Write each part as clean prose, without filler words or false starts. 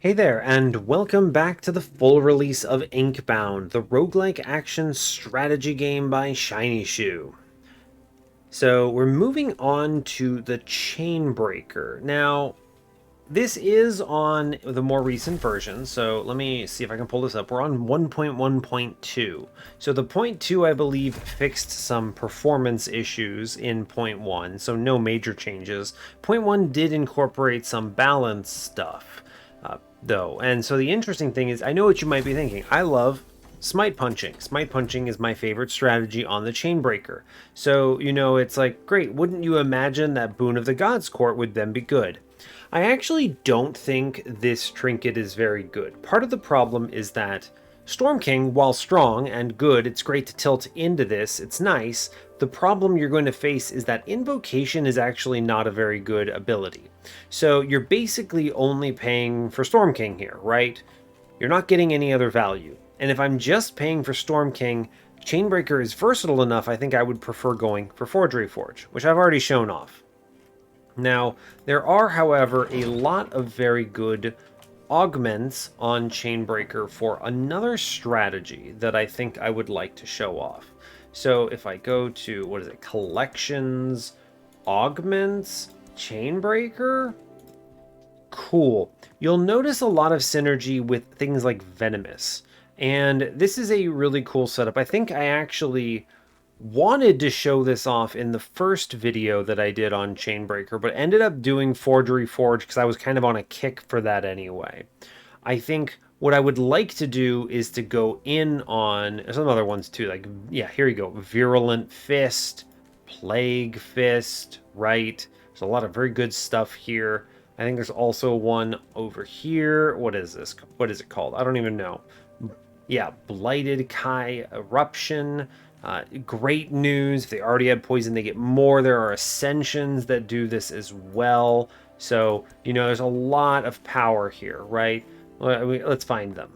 Hey there, and welcome back to the full release of Inkbound, the roguelike action strategy game by Shiny Shoe. So we're moving on to the Chainbreaker. Now, this is on the more recent version, so let me see if I can pull this up. We're on 1.1.2. So the point 2, I believe, fixed some performance issues in point 1, so no major changes. Point 1 did incorporate some balance stuff, though. And so the interesting thing is, I know what you might be thinking. I love smite punching. Smite punching is my favorite strategy on the Chainbreaker. So, it's like, great, wouldn't you imagine that Boon of the Gods Court would then be good? I actually don't think this trinket is very good. Part of the problem is that Storm King, while strong and good, it's great to tilt into this, it's nice. The problem you're going to face is that Invocation is actually not a very good ability. So you're basically only paying for Storm King here, right? You're not getting any other value. And if I'm just paying for Storm King, Chainbreaker is versatile enough, I think I would prefer going for Forgery Forge, which I've already shown off. Now, there are, however, a lot of very good augments on Chainbreaker for another strategy that I think I would like to show off. So if I go to, what is it, Collections, Augments, Chainbreaker? Cool. You'll notice a lot of synergy with things like Venomous. And this is a really cool setup. I think I actually wanted to show this off in the first video that I did on Chainbreaker, but ended up doing Forgery Forge because I was kind of on a kick for that anyway. I think what I would like to do is to go in on some other ones too, like, yeah, here you go, Virulent Fist, Plague Fist, right? There's a lot of very good stuff here. I think there's also one over here. What is this? What is it called? I don't even know. Yeah, Blighted Kai Eruption. Great news. If they already had poison, they get more. There are ascensions that do this as well. So, there's a lot of power here, right? Let's find them.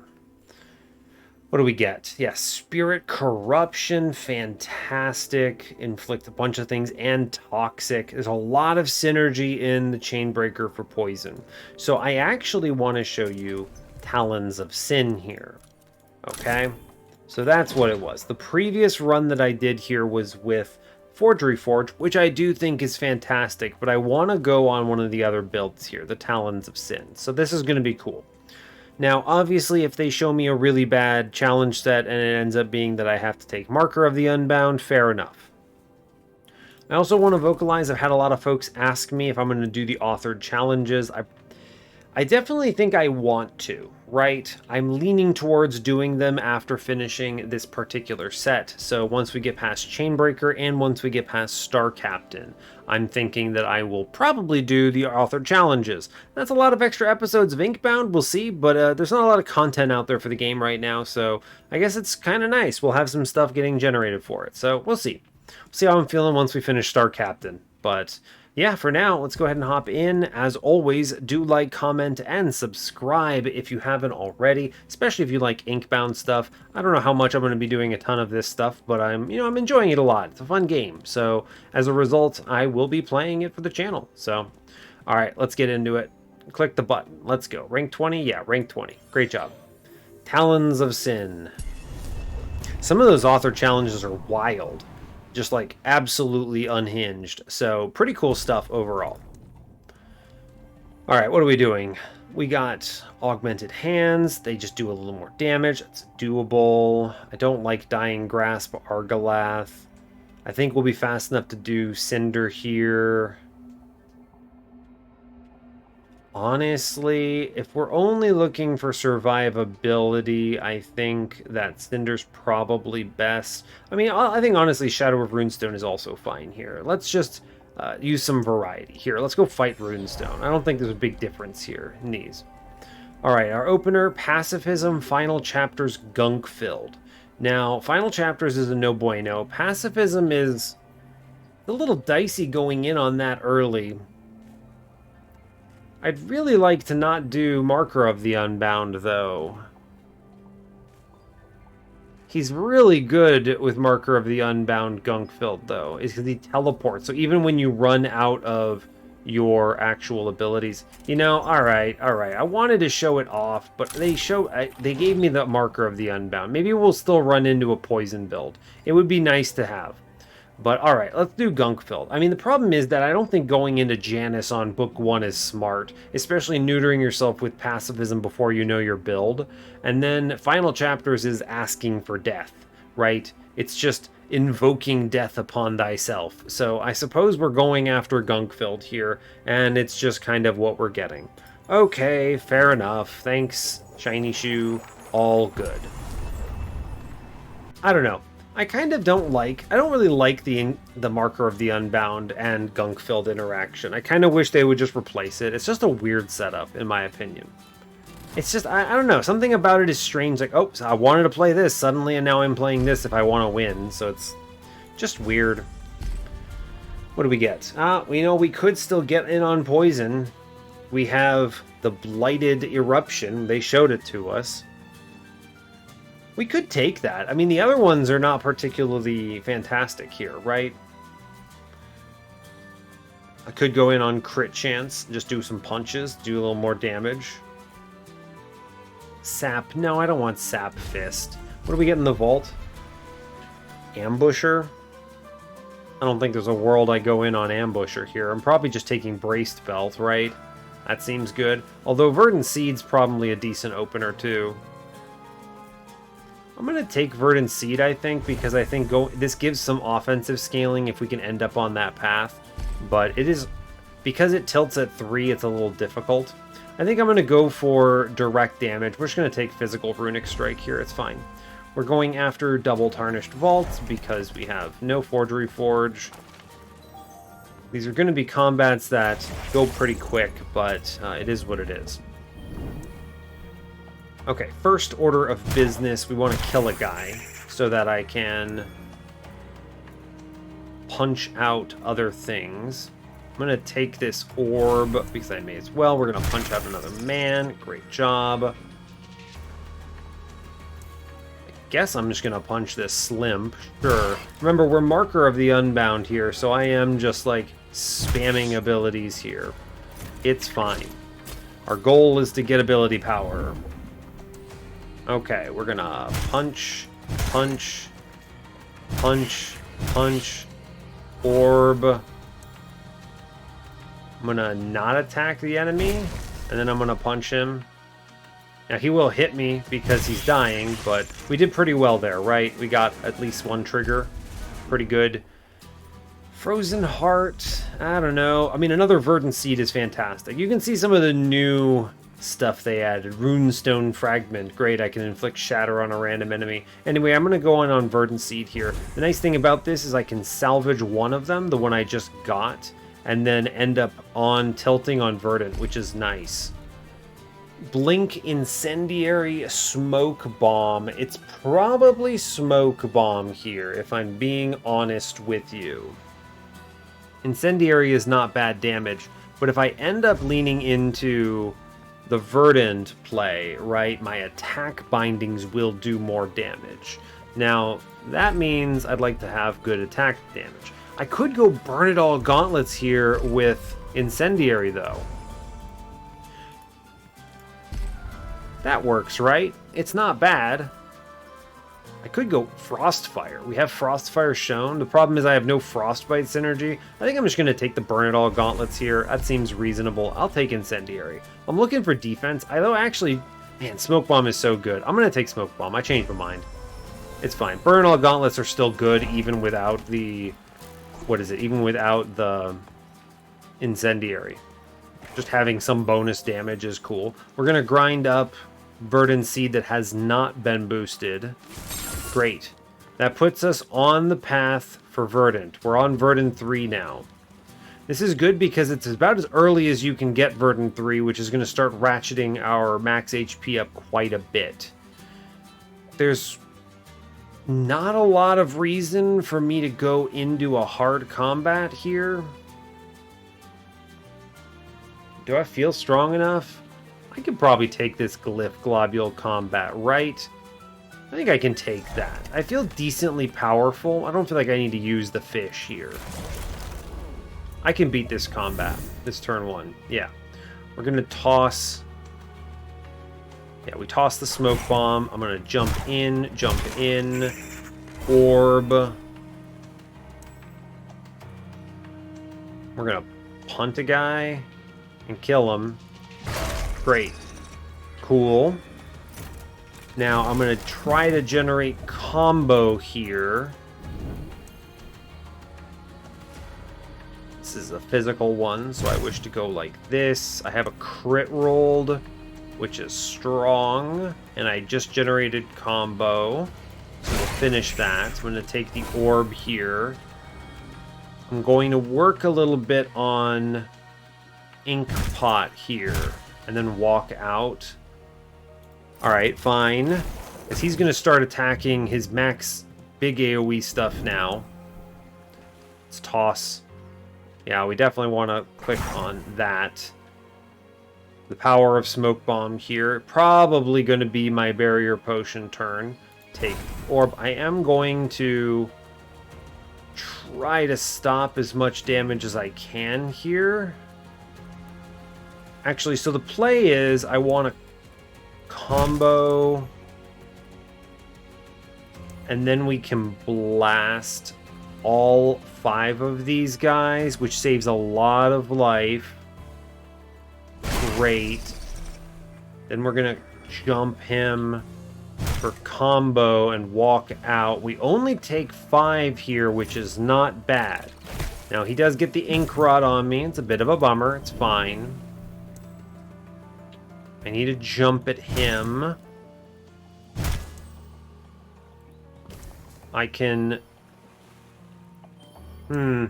What do we get? Yeah, Spirit Corruption, fantastic. Inflict a bunch of things, and Toxic. There's a lot of synergy in the Chainbreaker for poison. So I actually want to show you Talons of Sin here. Okay? So that's what it was. The previous run that I did here was with Forgery Forge, which I do think is fantastic, but I want to go on one of the other builds here, the Talons of Sin. So this is going to be cool. Now, obviously, if they show me a really bad challenge set and it ends up being that I have to take Marker of the Unbound, fair enough. I also want to vocalize, I've had a lot of folks ask me if I'm going to do the authored challenges. I definitely think I want to, right? I'm leaning towards doing them after finishing this particular set. So once we get past Chainbreaker and once we get past Star Captain, I'm thinking that I will probably do the author challenges. That's a lot of extra episodes of Inkbound, we'll see, but there's not a lot of content out there for the game right now, so I guess it's kind of nice. We'll have some stuff getting generated for it, so we'll see. We'll see how I'm feeling once we finish Star Captain, but yeah, for now, let's go ahead and hop in. As always, do like, comment, and subscribe if you haven't already, especially if you like Inkbound stuff. I don't know how much I'm going to be doing a ton of this stuff, but I'm enjoying it a lot. It's a fun game. So as a result, I will be playing it for the channel. So, all right, let's get into it. Click the button. Let's go. Rank 20? Yeah, rank 20. Great job. Talons of Sin. Some of those author challenges are wild. Just like absolutely unhinged. So pretty cool stuff overall. All right, what are we doing? We got augmented hands. They just do a little more damage. It's doable. I don't like Dying Grasp Argalath. I think we'll be fast enough to do Cinder here. Honestly, if we're only looking for survivability, I think that Cinder's probably best. I mean, I think honestly Shadow of Runestone is also fine here. Let's just use some variety. Here, let's go fight Runestone. I don't think there's a big difference here in these. Alright, our opener, Pacifism, Final Chapters, Gunk Filled. Now, Final Chapters is a no bueno. Pacifism is a little dicey going in on that early. I'd really like to not do Marker of the Unbound, though. He's really good with Marker of the Unbound Gunk Filled, though, is because he teleports. So even when you run out of, your actual abilities. You know, all right. I wanted to show it off, but they gave me the marker of the Unbound. Maybe we'll still run into a poison build. It would be nice to have. But all right, let's do gunk filled. I mean, the problem is that I don't think going into Janus on book 1 is smart, especially neutering yourself with pacifism before you know your build. And then final chapters is asking for death, right? It's just invoking death upon thyself. So I suppose we're going after gunk filled here, and it's just kind of what we're getting. Okay, fair enough. Thanks, Shiny Shoe. All good. I don't know. I kind of don't really like the marker of the Unbound and gunk-filled interaction. I kind of wish they would just replace it. It's just a weird setup, in my opinion. It's just, I don't know, something about it is strange. Like, oh, so I wanted to play this suddenly, and now I'm playing this if I want to win. So it's just weird. What do we get? We could still get in on poison. We have the Blighted Eruption. They showed it to us. We could take that. I mean, the other ones are not particularly fantastic here, right? I could go in on crit chance, just do some punches, do a little more damage. Sap. No, I don't want Sap Fist. What do we get in the vault? Ambusher? I don't think there's a world I go in on Ambusher here. I'm probably just taking Braced Belt, right? That seems good. Although Verdant Seed's probably a decent opener, too. I'm going to take Verdant Seed, I think, because I think this gives some offensive scaling if we can end up on that path. But it is, because it tilts at 3, it's a little difficult. I think I'm going to go for direct damage. We're just going to take Physical Runic Strike here. It's fine. We're going after Double Tarnished Vault because we have no Forgery Forge. These are going to be combats that go pretty quick, but it is what it is. Okay, first order of business, we want to kill a guy so that I can punch out other things. I'm going to take this orb because I may as well. We're going to punch out another man. Great job. I guess I'm just going to punch this Slimp. Sure. Remember, we're marker of the Unbound here, so I am just like spamming abilities here. It's fine. Our goal is to get ability power. Okay, we're gonna punch, punch, punch, punch, orb. I'm gonna not attack the enemy, and then I'm gonna punch him. Now, he will hit me because he's dying, but we did pretty well there, right? We got at least one trigger. Pretty good. Frozen Heart, I don't know. I mean, another Verdant Seed is fantastic. You can see some of the new stuff they added. Runestone Fragment, great, I can inflict shatter on a random enemy. Anyway, I'm going to go on Verdant Seed here. The nice thing about this is I can salvage one of them, the one I just got, and then end up on tilting on Verdant, which is nice. Blink Incendiary Smoke Bomb. It's probably Smoke Bomb here, if I'm being honest with you. Incendiary is not bad damage, but if I end up leaning into the Verdant play, right, my attack bindings will do more damage. Now, that means I'd like to have good attack damage. I could go Burn It All Gauntlets here with Incendiary, though. That works, right? It's not bad. I could go Frostfire. We have Frostfire shown. The problem is I have no Frostbite synergy. I think I'm just going to take the Burn It All Gauntlets here. That seems reasonable. I'll take Incendiary. I'm looking for defense. Although actually, man, Smoke Bomb is so good. I'm going to take Smoke Bomb. I changed my mind. It's fine. Burn It All Gauntlets are still good even without the... What is it? Even without the Incendiary. Just having some bonus damage is cool. We're going to grind up Verdant Seed that has not been boosted. Great. That puts us on the path for Verdant. We're on Verdant 3 now. This is good because it's about as early as you can get Verdant 3, which is going to start ratcheting our max HP up quite a bit. There's not a lot of reason for me to go into a hard combat here. Do I feel strong enough? I could probably take this Glyph Globule combat, right? I think I can take that. I feel decently powerful. I don't feel like I need to use the fish here. I can beat this combat. This turn 1. Yeah. We're going to toss... Yeah, we toss the smoke bomb. I'm going to jump in, orb. We're going to punt a guy and kill him. Great. Cool. Now I'm going to try to generate combo here. This is a physical one, so I wish to go like this. I have a crit rolled, which is strong, and I just generated combo. So we'll finish that. I'm going to take the orb here. I'm going to work a little bit on ink pot here, and then walk out. Alright, fine. As he's going to start attacking his max big AoE stuff now. Let's toss. Yeah, we definitely want to click on that. The power of smoke bomb here. Probably going to be my barrier potion turn. Take orb. I am going to try to stop as much damage as I can here. Actually, so the play is I want to combo, and then we can blast all 5 of these guys, which saves a lot of life. Great. Then we're gonna jump him for combo and walk out. We only take 5 here, which is not bad. Now he does get the ink rod on me. It's a bit of a bummer. It's fine. I need to jump at him. I can... I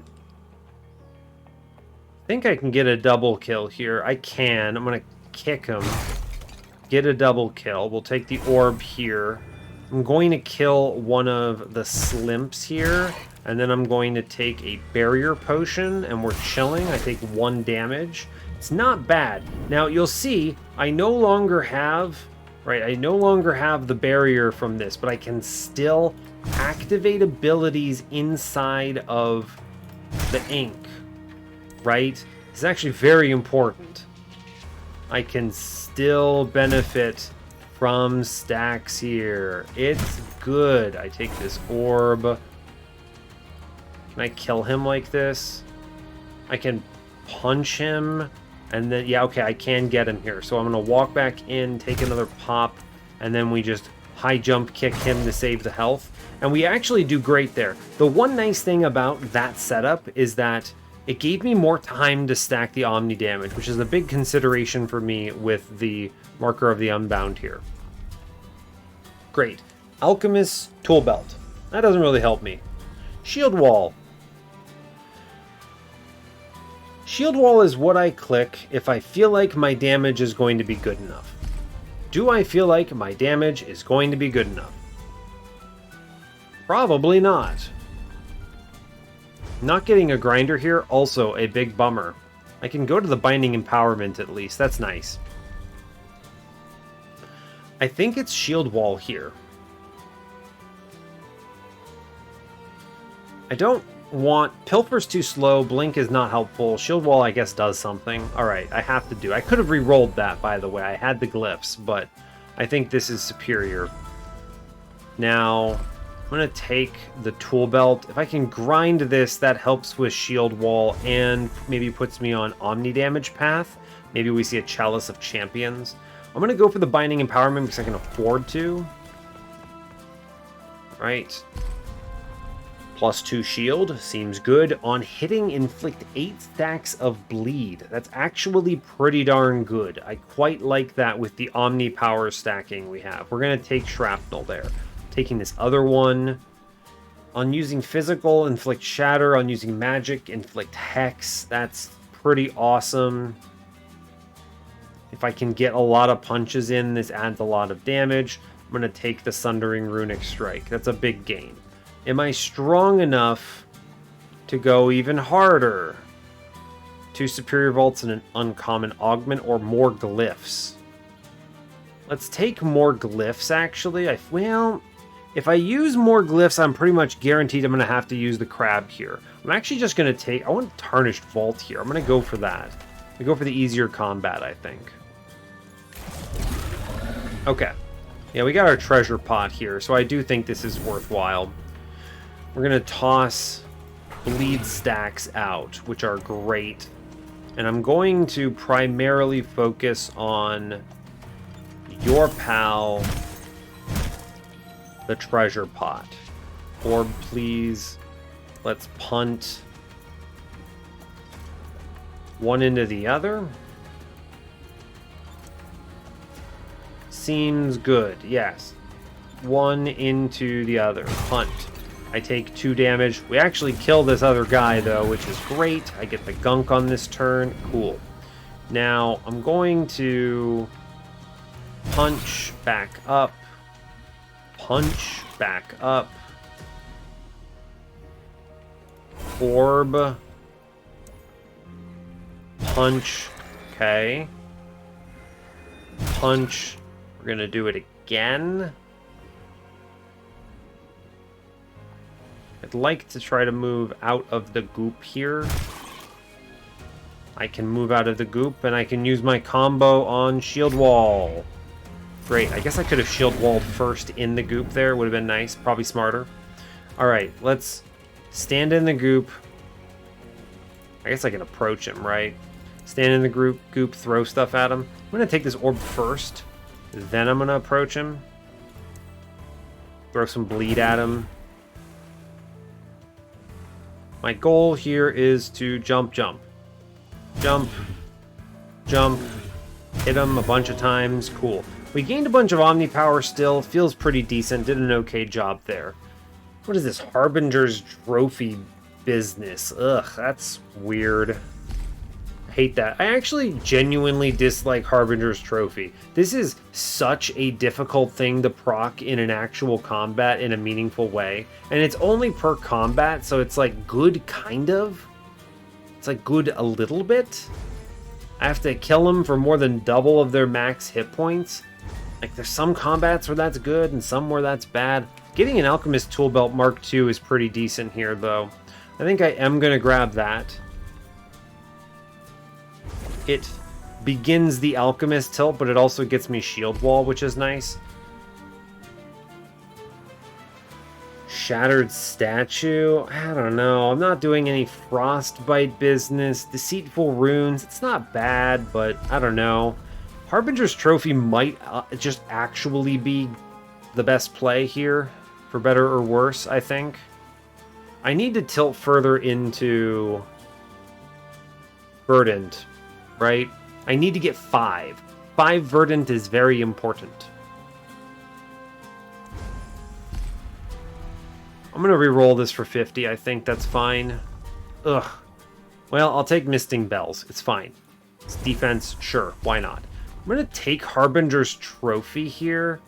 think I can get a double kill here. I can. I'm going to kick him. Get a double kill. We'll take the orb here. I'm going to kill one of the slimps here. And then I'm going to take a barrier potion. And we're chilling. I take 1 damage. It's not bad. Now, you'll see, I no longer have... Right, I no longer have the barrier from this, but I can still activate abilities inside of the ink, right? It's actually very important. I can still benefit from stacks here. It's good. I take this orb. Can I kill him like this? I can punch him. And then, yeah, okay, I can get him here. So I'm going to walk back in, take another pop, and then we just high jump kick him to save the health. And we actually do great there. The one nice thing about that setup is that it gave me more time to stack the Omni damage, which is a big consideration for me with the marker of the Unbound here. Great. Alchemist's Tool Belt. That doesn't really help me. Shield Wall. Shield Wall is what I click if I feel like my damage is going to be good enough. Do I feel like my damage is going to be good enough? Probably not. Not getting a grinder here, also a big bummer. I can go to the Binding Empowerment at least, that's nice. I think it's Shield Wall here. I don't want... Pilfer's too slow, Blink is not helpful, Shield Wall I guess does something. Alright, I have to do. I could have re-rolled that, by the way. I had the glyphs, but I think this is superior. Now, I'm going to take the Tool Belt. If I can grind this, that helps with Shield Wall and maybe puts me on Omni damage path. Maybe we see a Chalice of Champions. I'm going to go for the Binding Empowerment because I can afford to. Right. +2 shield, seems good. On hitting, inflict 8 stacks of bleed. That's actually pretty darn good. I quite like that with the Omni power stacking we have. We're going to take Shrapnel there. Taking this other one. On using physical, inflict shatter. On using magic, inflict hex. That's pretty awesome. If I can get a lot of punches in, this adds a lot of damage. I'm going to take the Sundering Runic Strike. That's a big gain. Am I strong enough to go even harder? 2 Superior Vaults and an Uncommon Augment, or more Glyphs? Let's take more Glyphs, actually. Well, if I use more Glyphs, I'm pretty much guaranteed I'm going to have to use the Crab here. I'm actually just going to take... I want Tarnished Vault here. I'm going to go for that. I go for the easier combat, I think. Okay. Yeah, we got our treasure pot here, so I do think this is worthwhile. We're going to toss bleed stacks out, which are great. And I'm going to primarily focus on your pal, the treasure pot. Orb, please. Let's punt one into the other. Seems good, yes. One into the other. Punt. I take 2 damage. We actually kill this other guy, though, which is great. I get the gunk on this turn. Cool. Now, I'm going to punch back up. Punch back up. Orb. Punch. Okay. Punch. We're going to do it again. I'd like to try to move out of the goop here. I can move out of the goop, and I can use my combo on Shield Wall. Great. I guess I could have Shield Walled first in the goop there. Would have been nice. Probably smarter. Alright, let's stand in the goop. I guess I can approach him, right? Stand in the goop, throw stuff at him. I'm going to take this orb first. Then I'm going to approach him. Throw some bleed at him. My goal here is to jump, jump. Jump. Jump. Hit him a bunch of times. Cool. We gained a bunch of Omni Power still. Feels pretty decent. Did an okay job there. What is this? Harbinger's Trophy business. Ugh, that's weird. I hate that. I actually genuinely dislike Harbinger's Trophy. This is such a difficult thing to proc in an actual combat in a meaningful way. And it's only per combat, so it's like good kind of. It's like good a little bit. I have to kill them for more than double of their max hit points. Like there's some combats where that's good and some where that's bad. Getting an Alchemist Tool Belt Mark II is pretty decent here though. I think I am going to grab that. It begins the Alchemist tilt, but it also gets me Shield Wall, which is nice. Shattered Statue. I don't know. I'm not doing any Frostbite business. Deceitful Runes. It's not bad, but I don't know. Harbinger's Trophy might just actually be the best play here, for better or worse, I think. I need to tilt further into Verdant, right? I need to get 5. 5 Verdant is very important. I'm going to re-roll this for 50. I think that's fine. Ugh. Well, I'll take Misting Bells. It's fine. It's defense. Sure. Why not? I'm going to take Harbinger's Trophy here.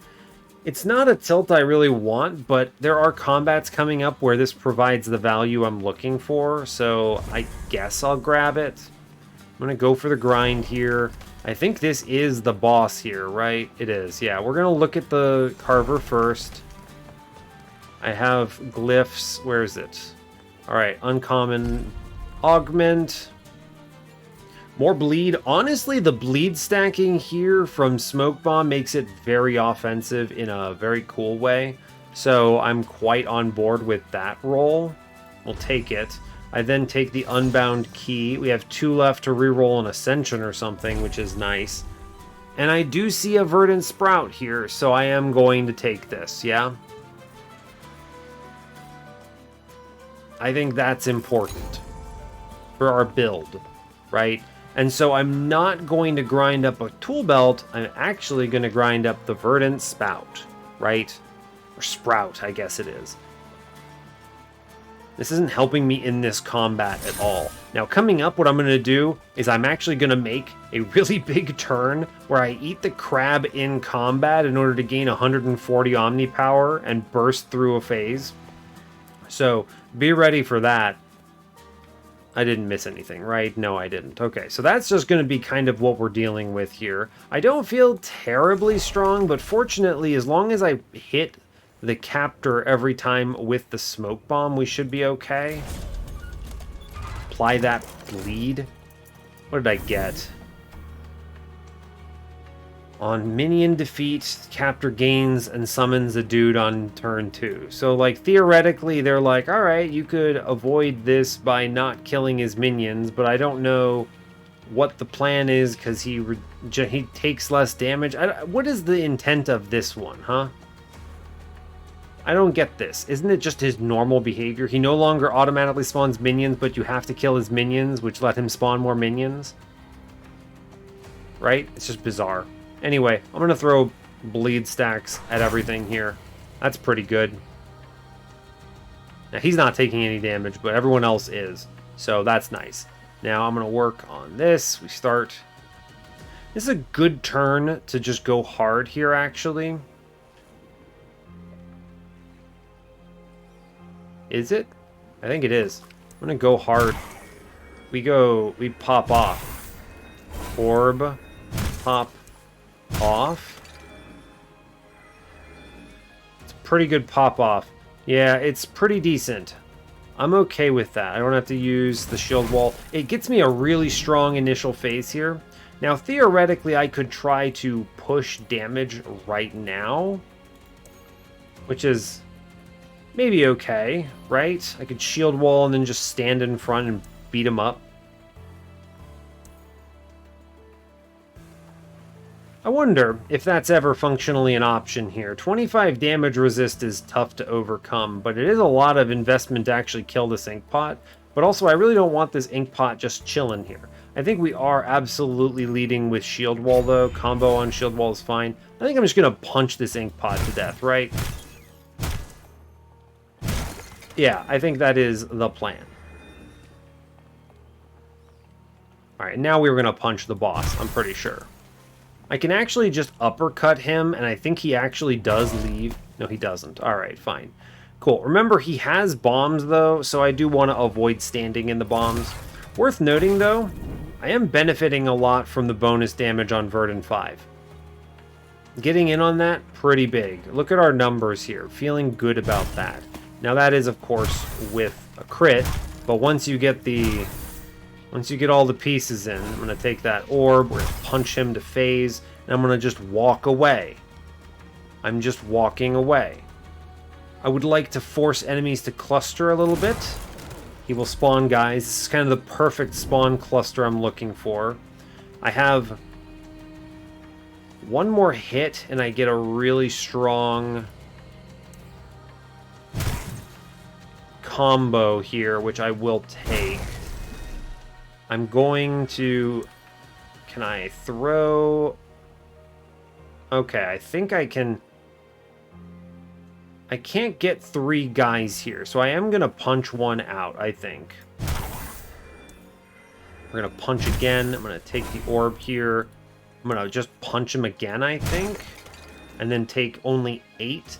It's not a tilt I really want, but there are combats coming up where this provides the value I'm looking for, so I guess I'll grab it. I'm going to go for the grind here. I think this is the boss here, right? It is. Yeah, we're going to look at the Carver first. I have glyphs. Where is it? Alright, uncommon augment. More bleed. Honestly, the bleed stacking here from Smoke Bomb makes it very offensive in a very cool way. So I'm quite on board with that roll. We'll take it. I then take the Unbound key. We have 2 left to reroll an Ascension or something, which is nice. And I do see a Verdant Sprout here, so I am going to take this, yeah? I think that's important for our build, right? And so I'm not going to grind up a tool belt. I'm actually going to grind up the Verdant Spout, right? Or Sprout, I guess it is. This isn't helping me in this combat at all. Now, coming up, what I'm going to do is I'm actually going to make a really big turn where I eat the crab in combat in order to gain 140 Omni Power and burst through a phase. So be ready for that. I didn't miss anything, right? No, I didn't. Okay, so that's just going to be kind of what we're dealing with here. I don't feel terribly strong, but fortunately, as long as I hit the captor every time with the Smoke Bomb, we should be okay. apply that bleed. What did I get? On minion defeat, captor gains and summons a dude on turn 2. So, like, theoretically, they're like, alright, you could avoid this by not killing his minions, but I don't know what the plan is, because he takes less damage. What is the intent of this one, huh? I don't get this. Isn't it just his normal behavior? He no longer automatically spawns minions, but you have to kill his minions, which let him spawn more minions. Right? It's just bizarre. Anyway, I'm going to throw bleed stacks at everything here. That's pretty good. Now, he's not taking any damage, but everyone else is. So that's nice. Now I'm going to work on this. We start... This is a good turn to just go hard here, actually. Is it? I think it is. I'm going to go hard. We pop off. Orb. Pop off. It's a pretty good pop off. Yeah, it's pretty decent. I'm okay with that. I don't have to use the shield wall. It gets me a really strong initial phase here. Now, theoretically, I could try to push damage right now, which is maybe okay, right? I could shield wall and then just stand in front and beat him up. I wonder if that's ever functionally an option here. 25 damage resist is tough to overcome, but it is a lot of investment to actually kill this ink pot. But also, I really don't want this ink pot just chilling here. I think we are absolutely leading with shield wall, though. Combo on shield wall is fine. I think I'm just going to punch this ink pot to death, right? Yeah, I think that is the plan. Alright, now we're going to punch the boss, I'm pretty sure. I can actually just uppercut him, and I think he actually does leave. No, he doesn't. Alright, fine. Cool. Remember, he has bombs, though, so I do want to avoid standing in the bombs. Worth noting, though, I am benefiting a lot from the bonus damage on Verdant 5. Getting in on that, pretty big. Look at our numbers here. Feeling good about that. Now, that is, of course, with a crit, but once you get all the pieces in, I'm going to take that orb, we're going to punch him to phase, and I'm going to just walk away. I'm just walking away. I would like to force enemies to cluster a little bit. He will spawn guys. This is kind of the perfect spawn cluster I'm looking for. I have one more hit, and I get a really strong combo here, which I will take. I'm going to... Can I throw... Okay, I think I can... I can't get 3 guys here, so I am going to punch one out, I think. We're going to punch again. I'm going to take the orb here. I'm going to just punch him again, I think. And then take only 8.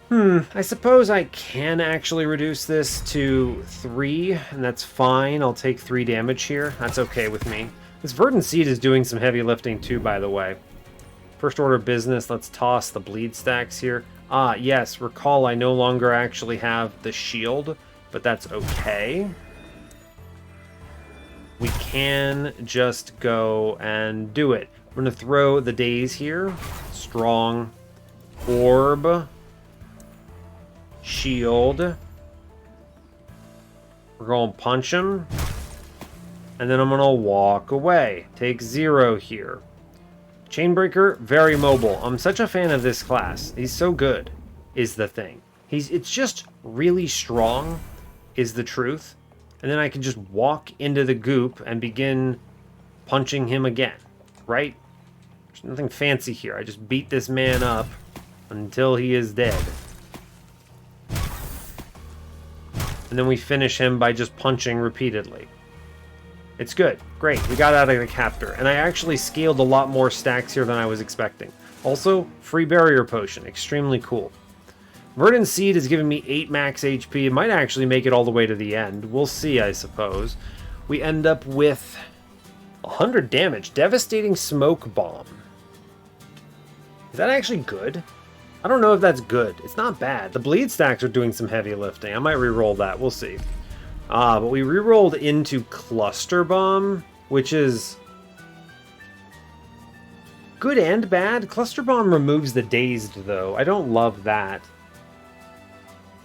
I suppose I can actually reduce this to 3, and that's fine. I'll take 3 damage here. That's okay with me. This Verdant Seed is doing some heavy lifting too, by the way. First order of business, let's toss the bleed stacks here. Ah, yes, recall I no longer actually have the shield, but that's okay. We can just go and do it. I'm going to throw the daze here. Strong. Orb. Shield. We're going to punch him. And then I'm going to walk away. Take 0 here. Chainbreaker, very mobile. I'm such a fan of this class. He's so good, is the thing. It's just really strong, is the truth. And then I can just walk into the goop and begin punching him again, right? There's nothing fancy here. I just beat this man up until he is dead. And then we finish him by just punching repeatedly. It's good. Great. We got out of the captor. And I actually scaled a lot more stacks here than I was expecting. Also, free barrier potion. Extremely cool. Verdant Seed is giving me 8 max HP. It might actually make it all the way to the end. We'll see, I suppose. We end up with 100 damage. Devastating Smoke Bomb. Is that actually good? I don't know if that's good. It's not bad. The bleed stacks are doing some heavy lifting. I might re-roll that. We'll see. Ah, but we rerolled into Cluster Bomb, which is good and bad. Cluster Bomb removes the dazed, though. I don't love that.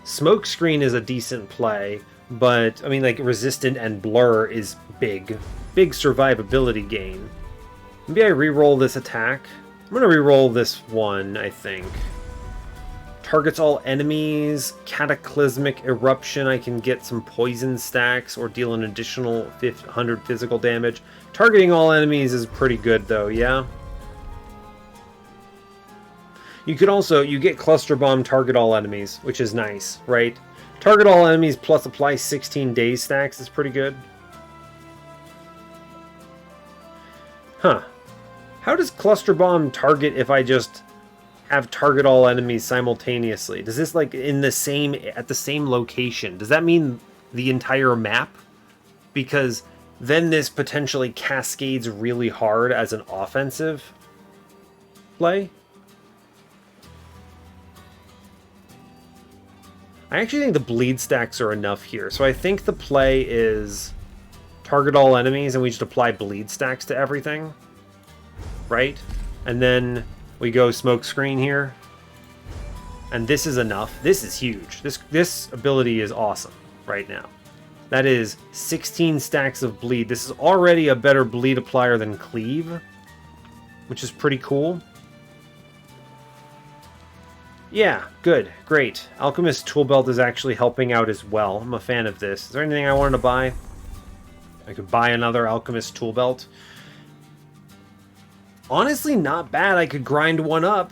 Smokescreen is a decent play, but, I mean, like, Resistant and Blur is big. Big survivability gain. Maybe I reroll this attack. I'm gonna reroll this one, I think. Targets all enemies. Cataclysmic Eruption. I can get some poison stacks or deal an additional 100 physical damage. Targeting all enemies is pretty good, though, yeah? You could also, you get Cluster Bomb, target all enemies, which is nice, right? Target all enemies plus apply 16 daze stacks is pretty good. Huh. How does Cluster Bomb target if I just have target all enemies simultaneously? Does this, like, at the same location? Does that mean the entire map? Because then this potentially cascades really hard as an offensive play. I actually think the bleed stacks are enough here. So I think the play is target all enemies and we just apply bleed stacks to everything. Right? And then we go smokescreen here. And this is enough. This is huge. This ability is awesome right now. That is 16 stacks of bleed. This is already a better bleed applier than Cleave, which is pretty cool. Yeah, good, great. Alchemist Toolbelt is actually helping out as well. I'm a fan of this. Is there anything I wanted to buy? I could buy another Alchemist Toolbelt. Honestly, not bad. I could grind one up.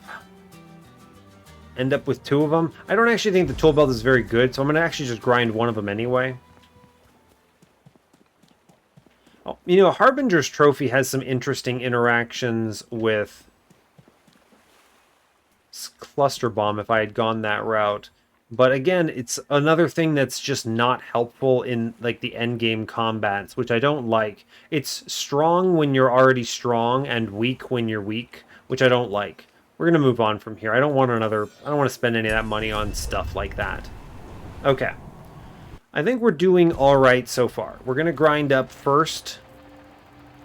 End up with two of them. I don't actually think the Toolbelt is very good, so I'm going to actually just grind one of them anyway. Oh, you know, Harbinger's Trophy has some interesting interactions with Cluster Bomb if I had gone that route. But again, it's another thing that's just not helpful in, like, the endgame combats, which I don't like. It's strong when you're already strong and weak when you're weak, which I don't like. We're going to move on from here. I don't want to spend any of that money on stuff like that. Okay. I think we're doing all right so far. We're going to grind up first.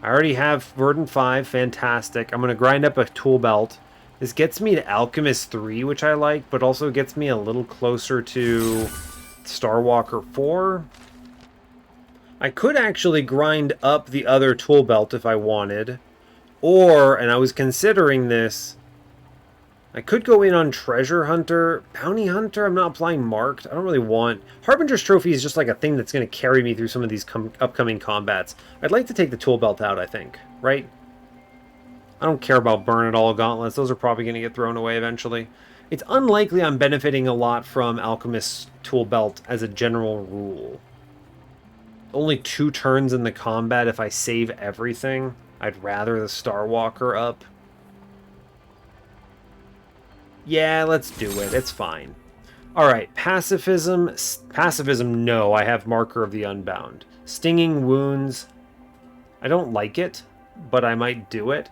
I already have Verdant 5. Fantastic. I'm going to grind up a tool belt. This gets me to Alchemist 3, which I like, but also gets me a little closer to Starwalker 4. I could actually grind up the other tool belt if I wanted. Or, and I was considering this, I could go in on Treasure Hunter. Bounty Hunter, I'm not applying Marked. I don't really want... Harbinger's Trophy is just like a thing that's going to carry me through some of these upcoming combats. I'd like to take the tool belt out, I think. Right? I don't care about Burn It All Gauntlets. Those are probably going to get thrown away eventually. It's unlikely I'm benefiting a lot from Alchemist's Tool Belt as a general rule. Only 2 turns in the combat if I save everything. I'd rather the Starwalker up. Yeah, let's do it. It's fine. Alright, Pacifism. Pacifism, no. I have Marker of the Unbound. Stinging Wounds. I don't like it, but I might do it.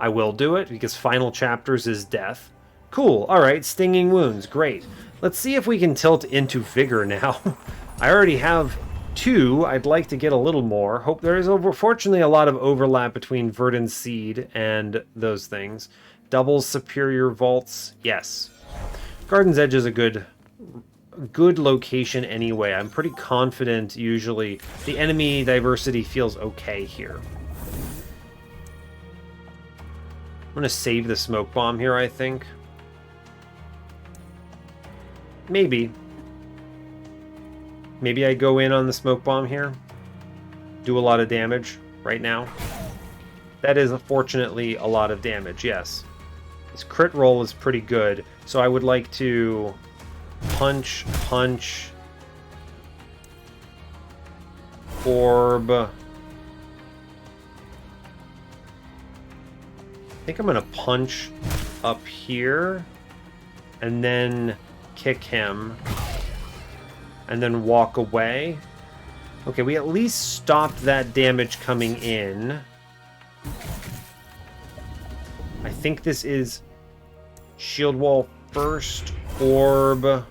I will do it, because Final Chapters is death. Cool, alright, Stinging Wounds, great. Let's see if we can tilt into Vigor now. I already have 2, I'd like to get a little more. Hope there is, fortunately, a lot of overlap between Verdant Seed and those things. Doubles Superior Vaults, yes. Garden's Edge is a good location anyway. I'm pretty confident, usually. The enemy diversity feels okay here. I'm going to save the smoke bomb here, I think. Maybe. Maybe I go in on the smoke bomb here. Do a lot of damage right now. That is, unfortunately, a lot of damage, yes. This crit roll is pretty good, so I would like to punch, orb. I think I'm going to punch up here, and then kick him, and then walk away. Okay, we at least stopped that damage coming in. I think this is shield wall first, orb.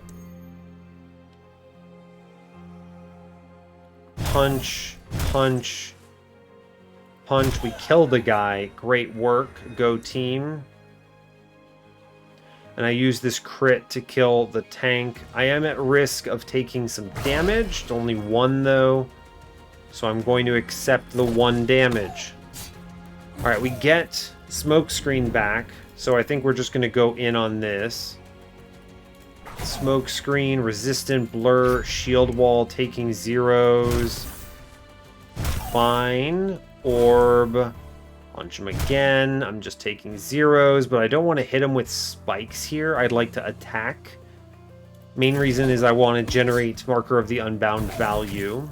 punch, punch, punch. We kill the guy. Great work. Go team. And I use this crit to kill the tank. I am at risk of taking some damage. Only one, though. So I'm going to accept the 1 damage. Alright, we get Smokescreen back. So I think we're just going to go in on this. Smokescreen, resistant blur, shield wall, taking zeros. Fine. Orb. Punch him again. I'm just taking zeros, but I don't want to hit him with spikes here. I'd like to attack. Main reason is I want to generate marker of the unbound value.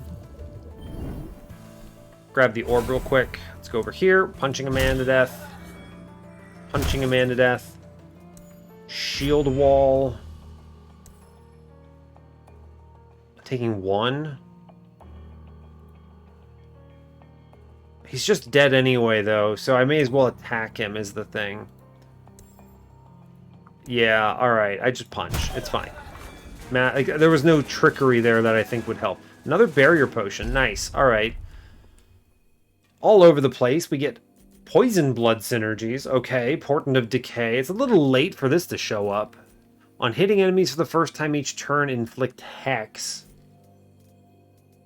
Grab the orb real quick. Let's go over here. Punching a man to death. Punching a man to death. Shield wall. Taking 1. He's just dead anyway, though, so I may as well attack him, is the thing. Yeah, alright, I just punch. It's fine. Like, there was no trickery there that I think would help. Another barrier potion. Nice. Alright. All over the place. We get poison blood synergies. Okay, Portent of Decay. It's a little late for this to show up. On hitting enemies for the first time each turn, inflict Hex.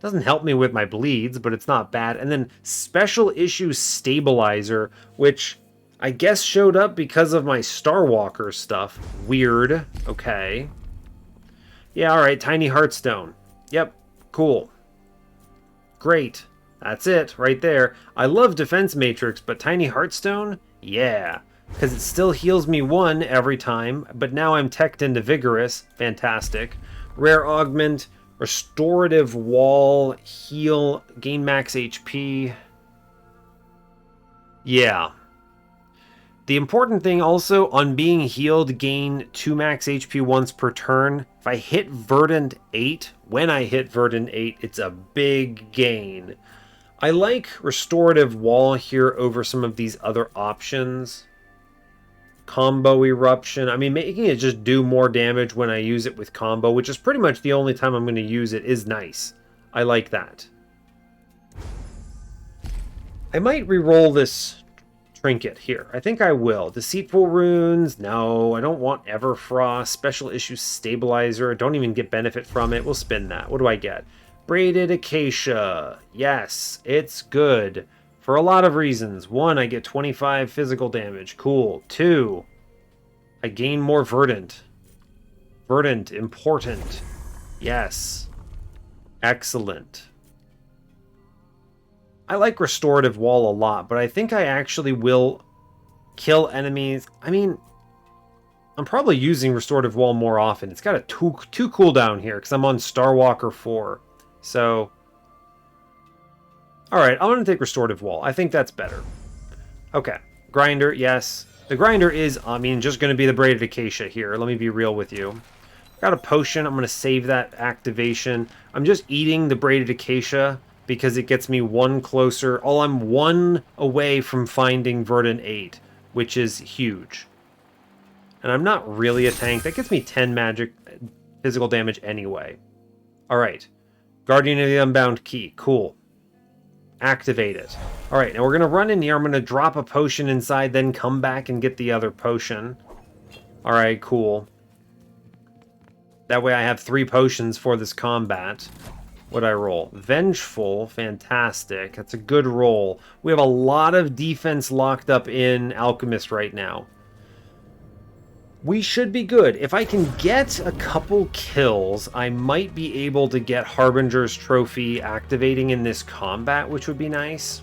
Doesn't help me with my bleeds, but it's not bad. And then Special Issue Stabilizer, which I guess showed up because of my Starwalker stuff. Weird. Okay. Yeah, alright. Tiny Heartstone. Yep. Cool. Great. That's it, right there. I love Defense Matrix, but Tiny Heartstone? Yeah. Because it still heals me 1 every time, but now I'm teched into Vigorous. Fantastic. Rare Augment. Restorative Wall, heal, gain max HP. Yeah. The important thing also, on being healed, gain 2 max HP once per turn. If I hit Verdant 8, when I hit Verdant 8, it's a big gain. I like Restorative Wall here over some of these other options. Combo Eruption. I mean, making it just do more damage when I use it with combo, which is pretty much the only time I'm going to use it, is nice. I like that. I might re-roll this trinket here. I think I will. Deceitful Runes. No, I don't want Everfrost. Special Issue Stabilizer. Don't even get benefit from it. We'll spin that. What do I get? Braided Acacia. Yes, it's good. For a lot of reasons. 1, I get 25 physical damage. Cool. 2, I gain more Verdant. Verdant, important. Yes. Excellent. I like Restorative Wall a lot, but I think I actually will kill enemies. I mean, I'm probably using Restorative Wall more often. It's got a 2 cooldown here because I'm on Starwalker 4. So... Alright, I'm going to take Restorative Wall. I think that's better. Okay. Grinder, yes. The Grinder is, I mean, just going to be the Braided Acacia here. Let me be real with you. Got a potion. I'm going to save that activation. I'm just eating the Braided Acacia because it gets me 1 closer. Oh, I'm 1 away from finding Verdant 8, which is huge. And I'm not really a tank. That gets me 10 magic physical damage anyway. Alright. Guardian of the Unbound Key. Cool. Activate it. Alright, now we're going to run in here. I'm going to drop a potion inside, then come back and get the other potion. Alright, cool. That way I have 3 potions for this combat. What'd I roll? Vengeful. Fantastic. That's a good roll. We have a lot of defense locked up in Alchemist right now. We should be good. If I can get a couple kills, I might be able to get Harbinger's Trophy activating in this combat, which would be nice.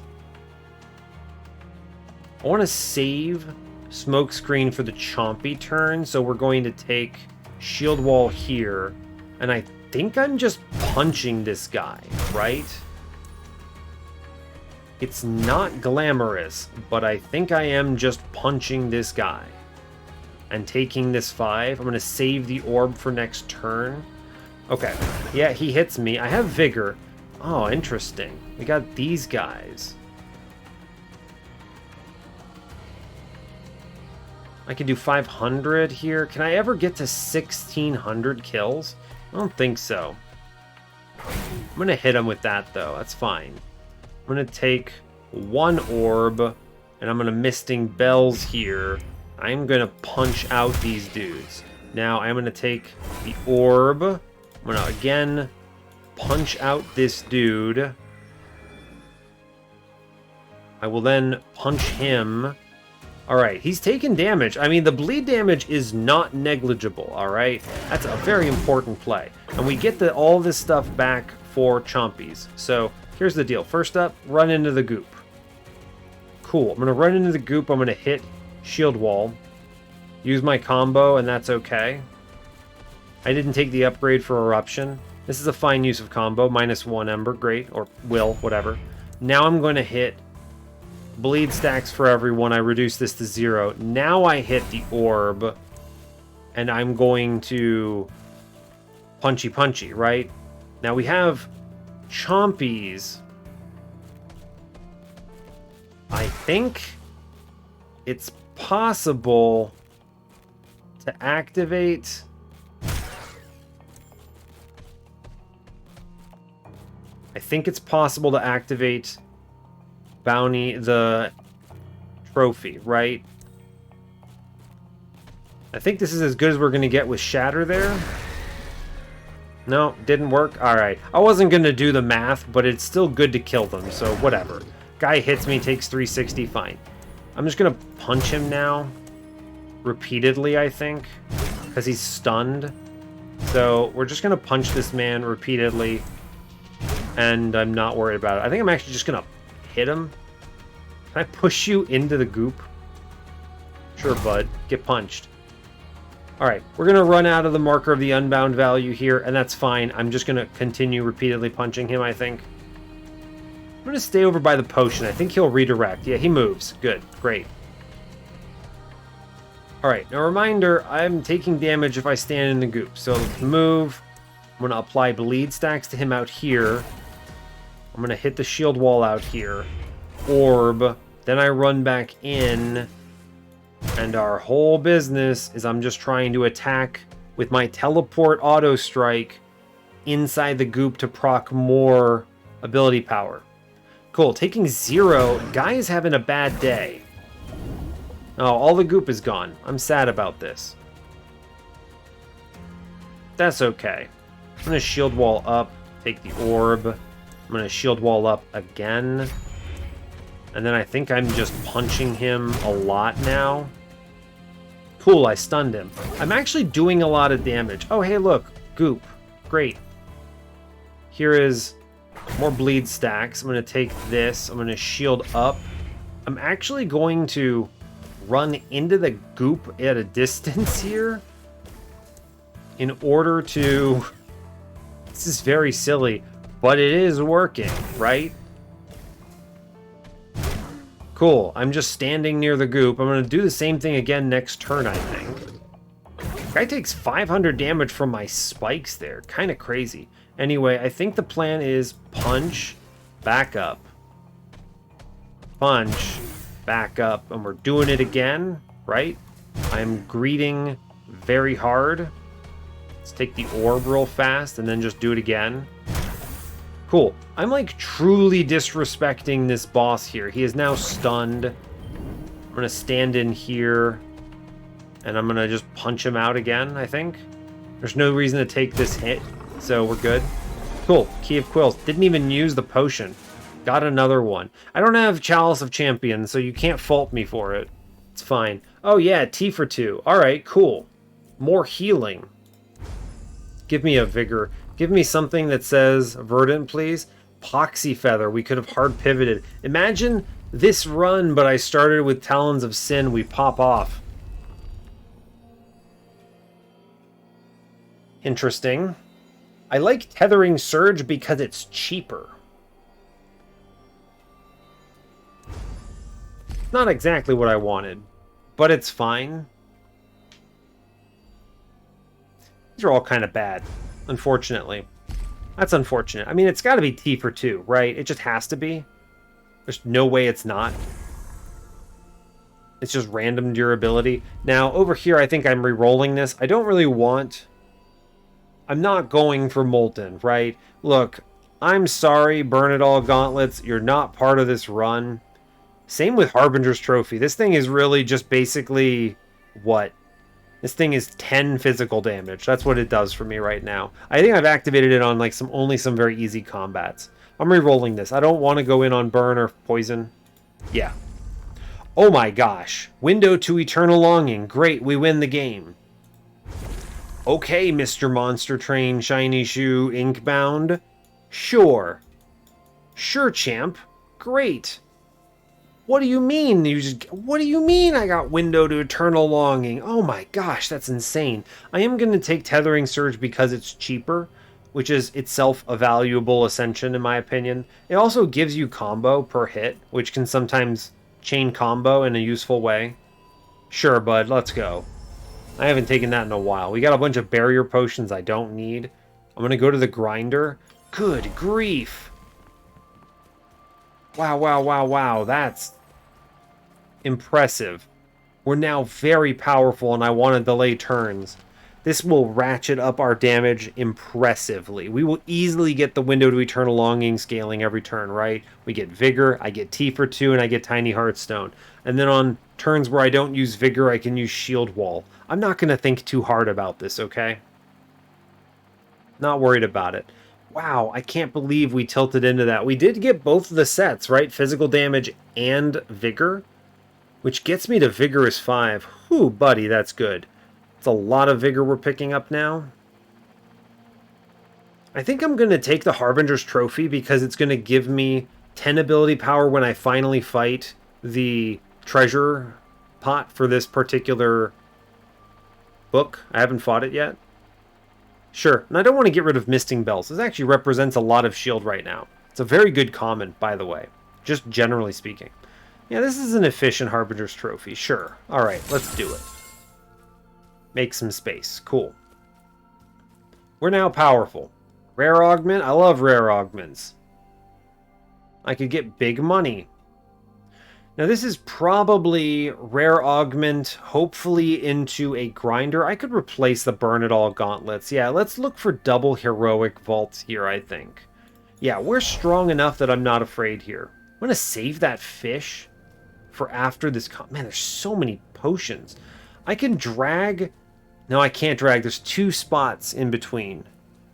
I want to save Smokescreen for the Chompy turn, so we're going to take Shield Wall here, and I think I'm just punching this guy, right? It's not glamorous, but I think I am just punching this guy. And taking this 5. I'm going to save the orb for next turn. Okay. Yeah, he hits me. I have Vigor. Oh, interesting. We got these guys. I can do 500 here. Can I ever get to 1,600 kills? I don't think so. I'm going to hit him with that, though. That's fine. I'm going to take 1 orb, and I'm going to Misting Bells here. I'm going to punch out these dudes. Now, I'm going to take the orb. I'm going to, again, punch out this dude. I will then punch him. Alright, he's taking damage. I mean, the bleed damage is not negligible, alright? That's a very important play. And we get all this stuff back for Chompies. So, here's the deal. First up, run into the goop. Cool. I'm going to run into the goop. I'm going to hit Shield Wall. Use my combo, and that's okay. I didn't take the upgrade for Eruption. This is a fine use of combo. -1 Ember, great. Or will, whatever. Now I'm going to hit bleed stacks for everyone. I reduce this to 0. Now I hit the orb, and I'm going to punchy, right? Now we have Chompies. I think it's possible to activate... I think it's possible to activate Bounty, the trophy, right? I think this is as good as we're going to get with Shatter there. No, didn't work. Alright. I wasn't going to do the math, but it's still good to kill them, so whatever. Guy hits me, takes 360, fine. I'm just going to punch him now. Repeatedly, I think. Because he's stunned. So, we're just going to punch this man repeatedly. And I'm not worried about it. I think I'm actually just going to hit him. Can I push you into the goop? Sure, bud. Get punched. Alright, we're going to run out of the marker of the Unbound value here, and that's fine. I'm just going to continue repeatedly punching him, I think. I'm going to stay over by the potion. I think he'll redirect. Yeah, he moves. Good. Great. Alright, now reminder, I'm taking damage if I stand in the goop. So let's move. I'm going to apply bleed stacks to him out here. I'm going to hit the shield wall out here. Orb. Then I run back in. And our whole business is I'm just trying to attack with my teleport auto strike inside the goop to proc more ability power. Cool. Taking 0. Guy is having a bad day. Oh, all the goop is gone. I'm sad about this. That's okay. I'm going to shield wall up. Take the orb. I'm going to shield wall up again. And then I think I'm just punching him a lot now. Cool, I stunned him. I'm actually doing a lot of damage. Oh, hey, look. Goop. Great. Here is more bleed stacks. I'm going to take this. I'm going to shield up. I'm actually going to run into the goop at a distance here in order to... This is very silly, but it is working, right? Cool. I'm just standing near the goop. I'm going to do the same thing again next turn, I think. Guy takes 500 damage from my spikes there. Kind of crazy. Anyway, I think the plan is punch, back up. Punch, back up. And we're doing it again, right? I'm greeting very hard. Let's take the orb real fast and then just do it again. Cool. I'm like truly disrespecting this boss here. He is now stunned. I'm going to stand in here and I'm going to just punch him out again, I think. There's no reason to take this hit, so we're good. Cool. Key of Quills. Didn't even use the potion. Got another one. I don't have Chalice of Champions, so you can't fault me for it. It's fine. Oh yeah, T for 2. Alright, cool. More healing. Give me a vigor. Give me something that says Verdant, please. Poxy Feather. We could have hard pivoted. Imagine this run, but I started with Talons of Sin. We pop off. Interesting. I like Tethering Surge because it's cheaper. Not exactly what I wanted, but it's fine. These are all kind of bad, unfortunately. That's unfortunate. I mean, it's got to be T for 2, right? It just has to be. There's no way it's not. It's just random durability. Now, over here, I think I'm re-rolling this. I don't really want... I'm not going for Molten, right? Look, I'm sorry, Burn It All Gauntlets. You're not part of this run. Same with Harbinger's Trophy. This thing is really just basically what? This thing is 10 physical damage. That's what it does for me right now. I think I've activated it on like only some very easy combats. I'm re-rolling this. I don't want to go in on burn or poison. Yeah. Oh my gosh. Window to Eternal Longing. Great, we win the game. Okay, Mr. Monster Train, Shiny Shoe, Inkbound. Sure. Sure, champ. Great. What do you mean? What do you mean I got Window to Eternal Longing? Oh my gosh, that's insane. I am going to take Tethering Surge because it's cheaper, which is itself a valuable ascension in my opinion. It also gives you combo per hit, which can sometimes chain combo in a useful way. Sure, bud, let's go. I haven't taken that in a while. We got a bunch of barrier potions I don't need. I'm going to go to the grinder. Good grief. Wow, wow, wow, wow. That's impressive. We're now very powerful and I want to delay turns. This will ratchet up our damage impressively. We will easily get the Window to Eternal Longing scaling every turn, right? We get Vigor, I get T for 2, and I get Tiny Heartstone. And then on turns where I don't use Vigor, I can use Shield Wall. I'm not going to think too hard about this, okay? Not worried about it. Wow, I can't believe we tilted into that. We did get both of the sets, right? Physical damage and Vigor, which gets me to Vigorous 5. Whew, buddy, that's good. It's a lot of Vigor we're picking up now. I think I'm going to take the Harbinger's Trophy because it's going to give me 10 ability power when I finally fight the treasure pot for this particular book. I haven't fought it yet. Sure, and I don't want to get rid of Misting Bells. This actually represents a lot of shield right now. It's a very good common, by the way, just generally speaking. Yeah, this is an efficient Harbinger's Trophy, sure. Alright, let's do it. Make some space, cool. We're now powerful. Rare Augment, I love rare augments. I could get big money. Now this is probably rare augment, hopefully into a grinder. I could replace the Burn It All Gauntlets. Yeah, let's look for double heroic vaults here, I think. Yeah, we're strong enough that I'm not afraid here. I'm going to save that fish for after this. Man, there's so many potions. I can drag. No, I can't drag. There's 2 spots in between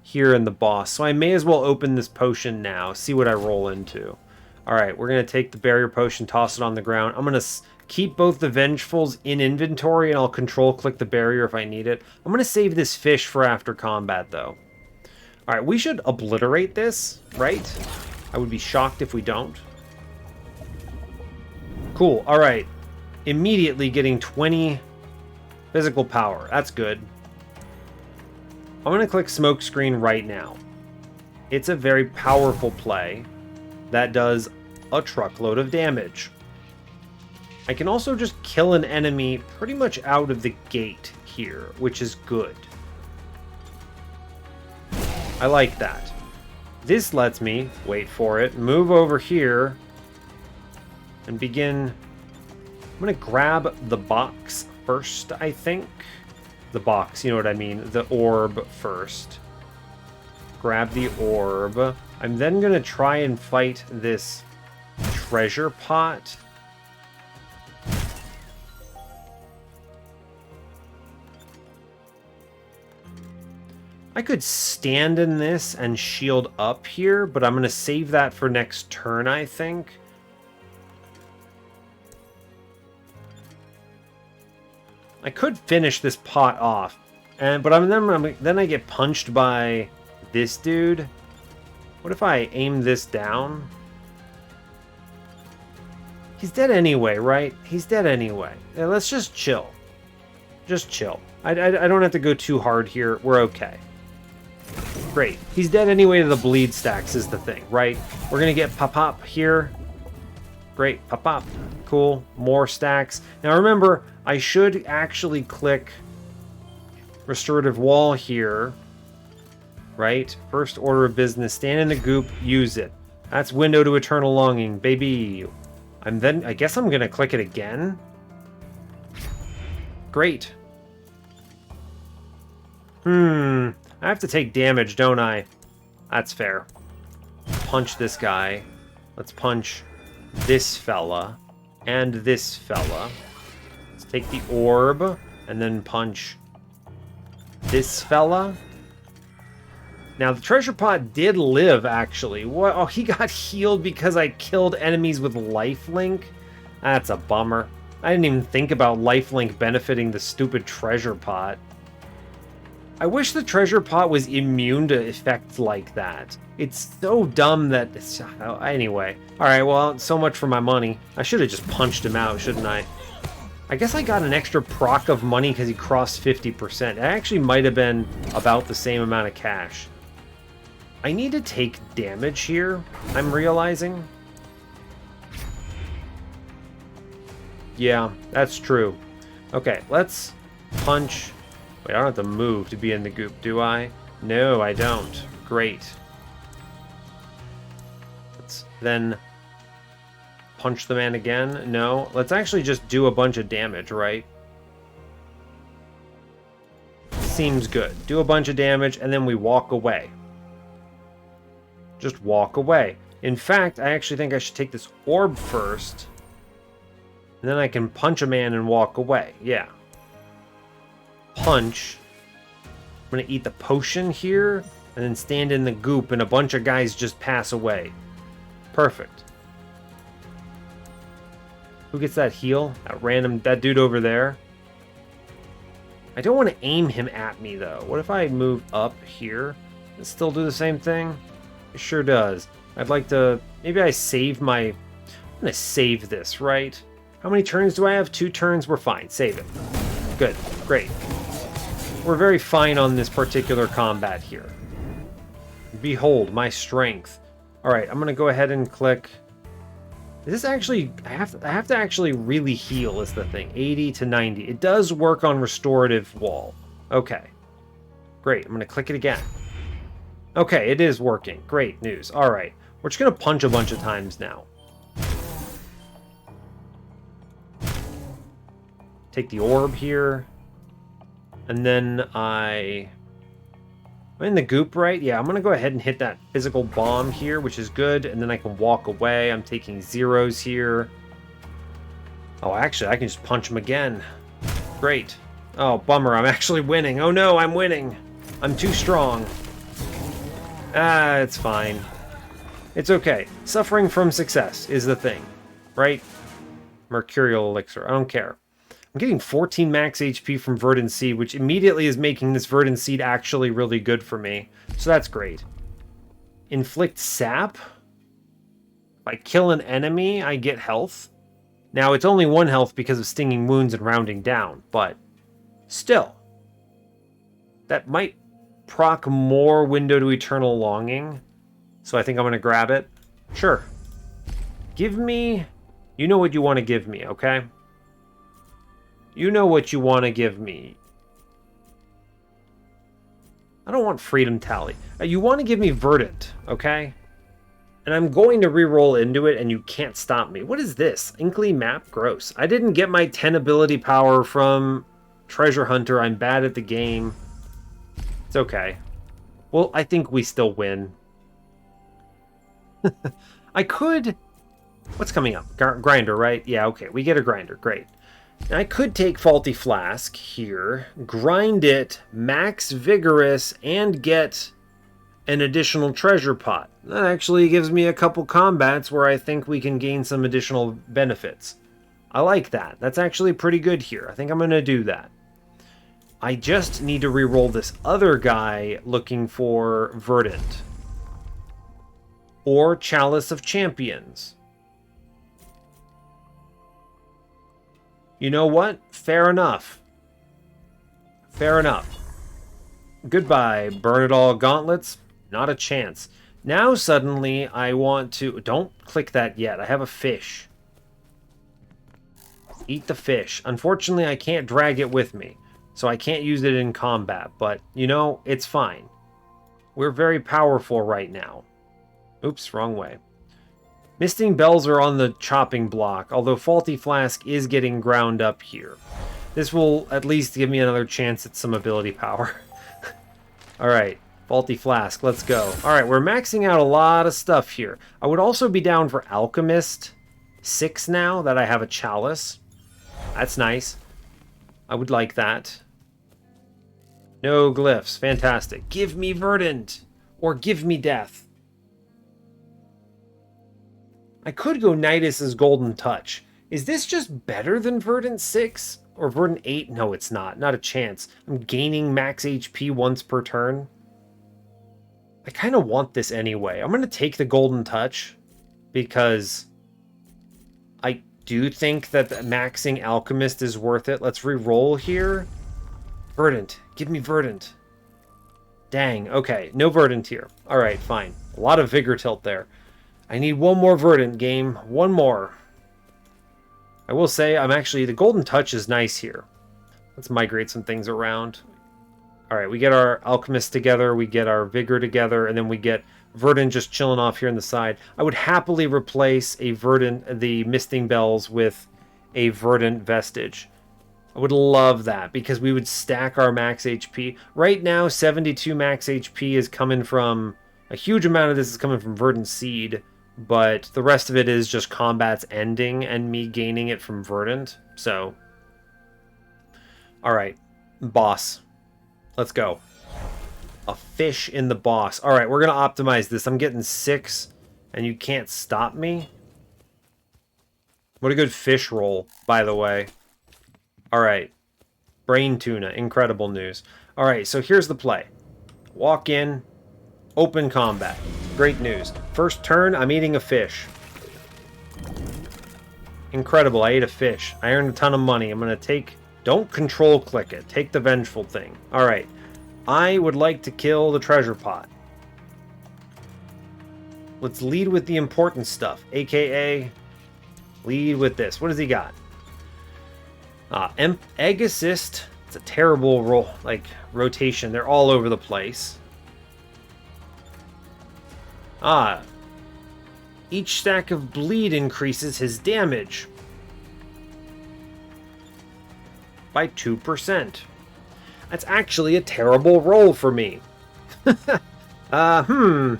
here and the boss. So I may as well open this potion now, see what I roll into. Alright, we're going to take the barrier potion, toss it on the ground. I'm going to keep both the Vengefuls in inventory, and I'll control-click the barrier if I need it. I'm going to save this fish for after combat, though. Alright, we should obliterate this, right? I would be shocked if we don't. Cool, alright. Immediately getting 20 physical power. That's good. I'm going to click Smokescreen right now. It's a very powerful play that does a truckload of damage. I can also just kill an enemy pretty much out of the gate here, which is good. I like that. This lets me, wait for it, move over here and begin. I'm going to grab the box first, I think. The box, you know what I mean, the orb first. Grab the orb. I'm then going to try and fight this treasure pot. I could stand in this and shield up here, but I'm going to save that for next turn, I think. I could finish this pot off, but then I get punched by this dude. What if I aim this down? He's dead anyway, right? He's dead anyway. Yeah, let's just chill. Just chill. I don't have to go too hard here. We're okay. Great. He's dead anyway to the bleed stacks is the thing, right? We're going to get pop-pop here. Great. Pop-pop. Cool. More stacks. Now remember, I should actually click Restorative Wall here. Right? First order of business. Stand in the goop. Use it. That's Window to Eternal Longing, baby. I guess I'm going to click it again. Great. I have to take damage, don't I? That's fair. punch this guy. Let's punch this fella and this fella. Let's take the orb and then punch this fella. Now, the treasure pot did live, actually. What? Oh, he got healed because I killed enemies with lifelink? That's a bummer. I didn't even think about lifelink benefiting the stupid treasure pot. I wish the treasure pot was immune to effects like that. It's so dumb that... Anyway. Alright, well, so much for my money. I should have just punched him out, shouldn't I? I guess I got an extra proc of money because he crossed 50%. It actually might have been about the same amount of cash. I need to take damage here, I'm realizing. Yeah, that's true. Okay, let's punch... Wait, I don't have to move to be in the goop, do I? No, I don't. Great. Let's then punch the man again. No, let's actually just do a bunch of damage, right? Seems good. Do a bunch of damage, and then we walk away. Just walk away. In fact, I actually think I should take this orb first. And then I can punch a man and walk away. Yeah. Punch. I'm going to eat the potion here. And then stand in the goop and a bunch of guys just pass away. Perfect. Who gets that heal? That dude over there. I don't want to aim him at me, though. What if I move up here and still do the same thing? It sure does. I'd like to... Maybe I save my... I'm going to save this, right? How many turns do I have? 2 turns? We're fine. Save it. Good. Great. We're very fine on this particular combat here. Behold, my strength. Alright, I'm going to go ahead and click... Is this actually... I have to actually really heal is the thing. 80 to 90. It does work on restorative wall. Okay. Great. I'm going to click it again. Okay, it is working. Great news. Alright. We're just going to punch a bunch of times now. Take the orb here. And then I'm in the goop, right? Yeah, I'm going to go ahead and hit that physical bomb here, which is good. And then I can walk away. I'm taking zeros here. Oh, actually, I can just punch him again. Great. Oh, bummer. I'm actually winning. Oh, no, I'm winning. I'm too strong. Ah, it's fine. It's okay. Suffering from success is the thing, right? Mercurial elixir. I don't care. I'm getting 14 max HP from Verdant Seed, which immediately is making this Verdant Seed actually really good for me. So that's great. Inflict sap. If I kill an enemy, I get health. Now, it's only 1 health because of stinging wounds and rounding down, but still. That might proc more Window to Eternal Longing. So I think I'm going to grab it. Sure. Give me... You know what you want to give me, okay? You know what you want to give me. I don't want Freedom Tally. You want to give me Verdant, okay? And I'm going to reroll into it, and you can't stop me. What is this? Inkly map? Gross. I didn't get my 10 ability power from Treasure Hunter. I'm bad at the game. It's okay. Well, I think we still win. I could... What's coming up? Grinder, right? Yeah, okay. We get a grinder. Great. Now, I could take Faulty Flask here, grind it, max Vigorous, and get an additional treasure pot. That actually gives me a couple combats where I think we can gain some additional benefits. I like that. That's actually pretty good here. I think I'm going to do that. I just need to reroll this other guy looking for Verdant. Or Chalice of Champions. You know what? Fair enough. Fair enough. Goodbye, Burn It All Gauntlets. Not a chance. Now suddenly I want to... Don't click that yet. I have a fish. Eat the fish. Unfortunately, I can't drag it with me. So I can't use it in combat. But, you know, it's fine. We're very powerful right now. Oops, wrong way. Misting Bells are on the chopping block, although Faulty Flask is getting ground up here. This will at least give me another chance at some ability power. Alright. Faulty Flask, let's go. Alright, we're maxing out a lot of stuff here. I would also be down for Alchemist 6 now that I have a Chalice. That's nice. I would like that. No glyphs. Fantastic. Give me Verdant. Or give me Death. I could go Nidus's Golden Touch. Is this just better than Verdant 6? Or Verdant 8? No, it's not. Not a chance. I'm gaining max HP once per turn. I kind of want this anyway. I'm going to take the Golden Touch. Because I do think that maxing Alchemist is worth it. Let's re-roll here. Verdant. Give me Verdant. Dang. Okay. No Verdant here. Alright, fine. A lot of Vigor Tilt there. I need one more Verdant, game. One more. I will say, the Golden Touch is nice here. Let's migrate some things around. Alright, we get our Alchemist together, we get our Vigor together, and then we get Verdant just chilling off here on the side. I would happily replace a Verdant, the Misting Bells, with a Verdant Vestige. I would love that, because we would stack our max HP. Right now, 72 max HP is coming from... A huge amount of this is coming from Verdant Seed, but the rest of it is just combat's ending and me gaining it from Verdant. So, alright, boss. Let's go. A fish in the boss. Alright, we're going to optimize this. I'm getting 6, and you can't stop me. What a good fish roll, by the way. Alright, brain tuna. Incredible news. Alright, so here's the play. Walk in. Open combat. Great news. First turn, I'm eating a fish. Incredible, I ate a fish. I earned a ton of money. I'm going to take... Don't control click it. Take the vengeful thing. Alright. I would like to kill the treasure pot. Let's lead with the important stuff. AKA, lead with this. What does he got? Egg Assist. It's a terrible roll, rotation. They're all over the place. Each stack of bleed increases his damage by 2%. That's actually a terrible roll for me. I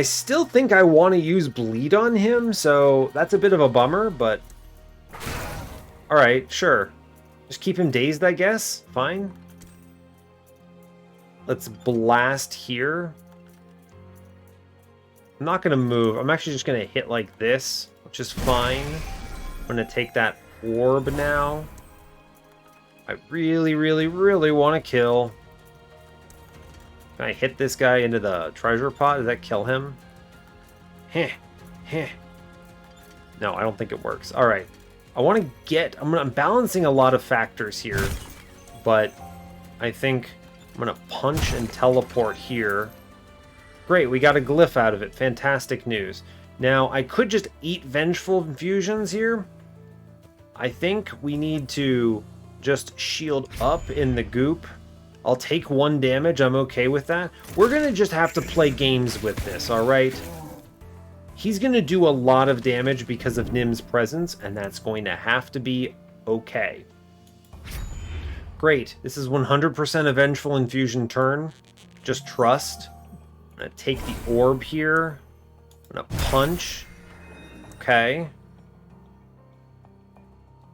still think I want to use bleed on him, so that's a bit of a bummer, but... Alright, sure. Just keep him dazed, I guess? Fine. Let's blast here. I'm not going to move. I'm actually just going to hit like this, which is fine. I'm going to take that orb now. I really, really, really want to kill. Can I hit this guy into the treasure pot? Does that kill him? Heh. Heh. No, I don't think it works. Alright. I want to get... I'm balancing a lot of factors here. But I think I'm going to punch and teleport here. Great, we got a glyph out of it. Fantastic news. Now, I could just eat Vengeful Infusions here. I think we need to just shield up in the goop. I'll take 1 damage. I'm okay with that. We're going to just have to play games with this, alright? He's going to do a lot of damage because of Nim's presence, and that's going to have to be okay. Great. This is 100% a Vengeful Infusion turn. Just trust. I'm going to take the orb here. I'm going to punch. Okay.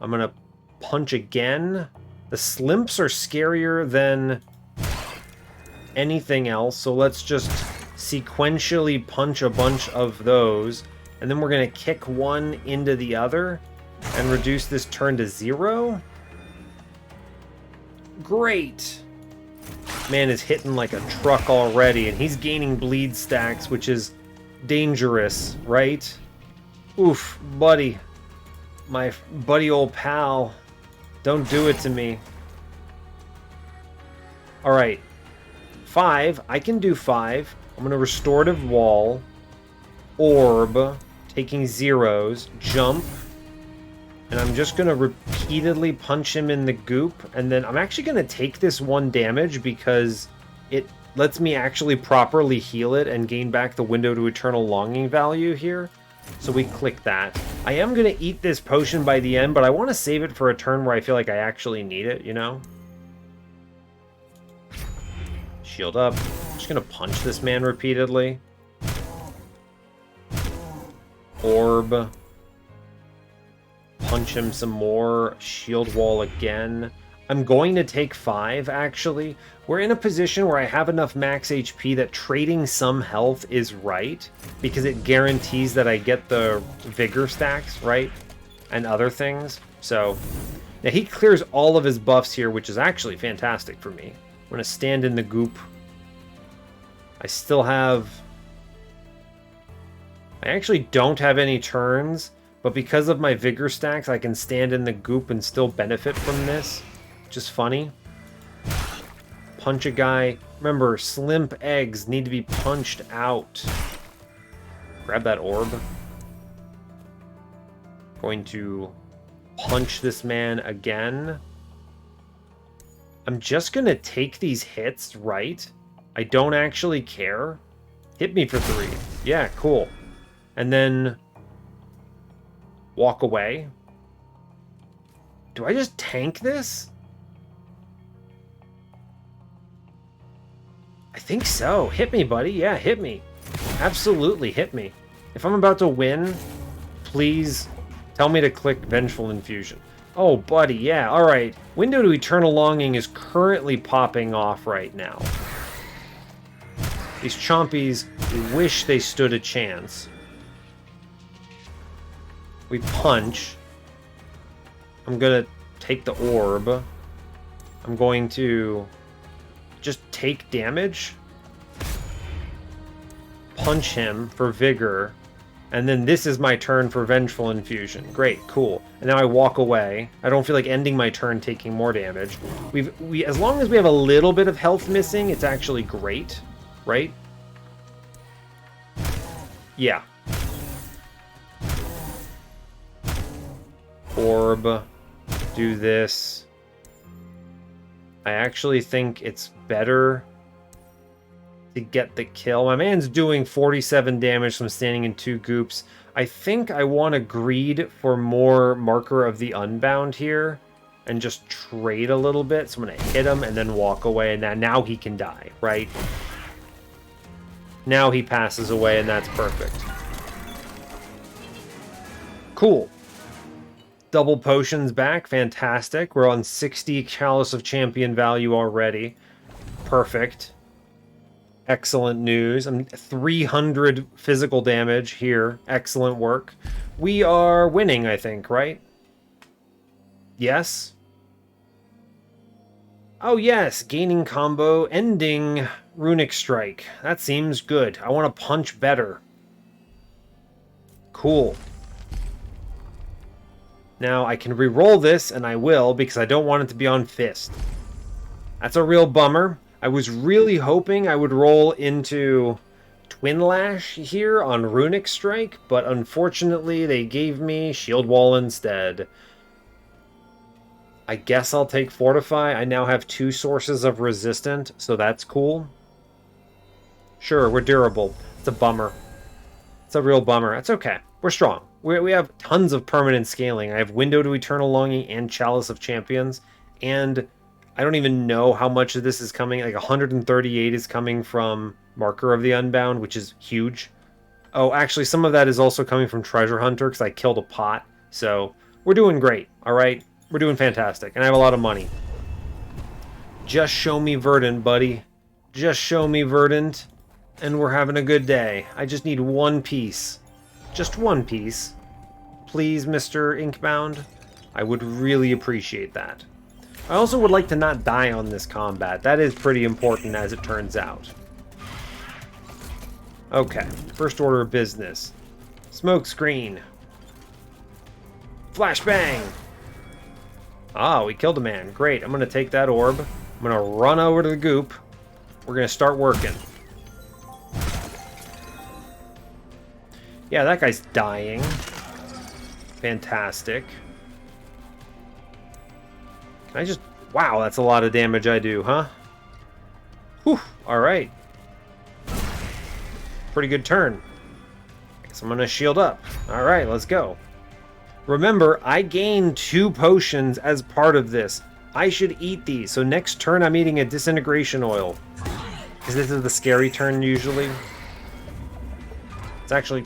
I'm going to punch again. The Slimps are scarier than anything else, so let's just sequentially punch a bunch of those, and then we're going to kick one into the other and reduce this turn to 0. Great. Man is hitting like a truck already, and he's gaining bleed stacks, which is dangerous, right? Oof, buddy. My buddy old pal. Don't do it to me. Alright. 5. I can do 5. I'm going to Restorative Wall. Orb. Taking 0s. Jump. And I'm just going to repeatedly punch him in the goop. And then I'm actually going to take this 1 damage because it lets me actually properly heal it and gain back the Window to Eternal Longing value here. So we click that. I am going to eat this potion by the end, but I want to save it for a turn where I feel like I actually need it, you know? Shield up. I'm just gonna punch this man repeatedly. Orb. Punch him some more. Shield wall again. I'm going to take 5, actually. We're in a position where I have enough max HP that trading some health is right, because it guarantees that I get the vigor stacks, right? And other things. So, now he clears all of his buffs here, which is actually fantastic for me. I'm going to stand in the goop. I still have... I actually don't have any turns, but because of my vigor stacks, I can stand in the goop and still benefit from this. Which is funny. Punch a guy. Remember, slimp eggs need to be punched out. Grab that orb. Going to punch this man again. I'm just going to take these hits, right? I don't actually care. Hit me for 3. Yeah, cool. And then walk away. Do I just tank this? I think so. Hit me, buddy. Yeah, hit me. Absolutely hit me. If I'm about to win, please tell me to click Vengeful Infusion. Oh, buddy, yeah. All right. Window to Eternal Longing is currently popping off right now. These chompies wish they stood a chance. We punch. I'm going to take the orb. I'm going to... just take damage, punch him for vigor, and then this is my turn for Vengeful Infusion. Great, cool. And now I walk away. I don't feel like ending my turn taking more damage. As long as we have a little bit of health missing, it's actually great, right? Yeah. Orb. Do this. I actually think it's better to get the kill. My man's doing 47 damage from standing in 2 goops. I think I want to greed for more Marker of the Unbound here and just trade a little bit. So I'm going to hit him and then walk away. And now he can die, right? Now he passes away and that's perfect. Cool. Double potions back. Fantastic. We're on 60 Chalice of Champion value already. Perfect. Excellent news. I'm 300 physical damage here. Excellent work. We are winning, I think, right? Yes? Oh, yes. Gaining combo. Ending Runic Strike. That seems good. I want to punch better. Cool. Now, I can re-roll this, and I will, because I don't want it to be on Fist. That's a real bummer. I was really hoping I would roll into Twin Lash here on Runic Strike, but unfortunately they gave me Shield Wall instead. I guess I'll take Fortify. I now have 2 sources of resistant, so that's cool. Sure, we're durable. It's a bummer. It's a real bummer. That's okay. We're strong. We have tons of permanent scaling. I have Window to Eternal Longing and Chalice of Champions. And I don't even know how much of this is coming. Like 138 is coming from Marker of the Unbound, which is huge. Oh, actually, some of that is also coming from Treasure Hunter because I killed a pot. So we're doing great, all right? We're doing fantastic. And I have a lot of money. Just show me Verdant, buddy. Just show me Verdant. And we're having a good day. I just need 1 piece. Just 1 piece. Please, Mr. Inkbound. I would really appreciate that. I also would like to not die on this combat. That is pretty important as it turns out. Okay, first order of business. Smoke screen. Flashbang! Ah, we killed a man. Great, I'm going to take that orb. I'm going to run over to the goop. We're going to start working. Yeah, that guy's dying. Fantastic. Can I just... Wow, that's a lot of damage I do, huh? Whew, alright. Pretty good turn. Guess I'm gonna shield up. Alright, let's go. Remember, I gained 2 potions as part of this. I should eat these, so next turn I'm eating a disintegration oil. Because this is the scary turn usually. It's going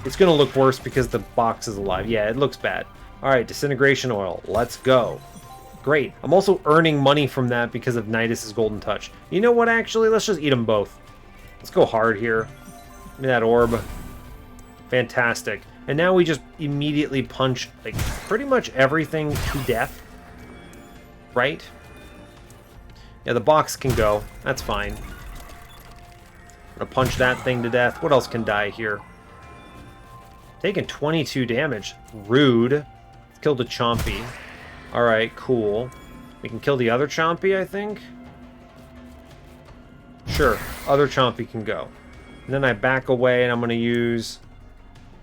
to look worse because the box is alive. Yeah, it looks bad. All right, disintegration oil. Let's go. Great. I'm also earning money from that because of Nidus's golden touch. You know what, actually? Let's just eat them both. Let's go hard here. Give me that orb. Fantastic. And now we just immediately punch, like, pretty much everything to death. Right? Yeah, the box can go. That's fine. I'm gonna punch that thing to death. What else can die here? Taking 22 damage. Rude. Killed a Chompy. Alright, cool. We can kill the other Chompy, I think? Sure, other Chompy can go. And then I back away and I'm gonna use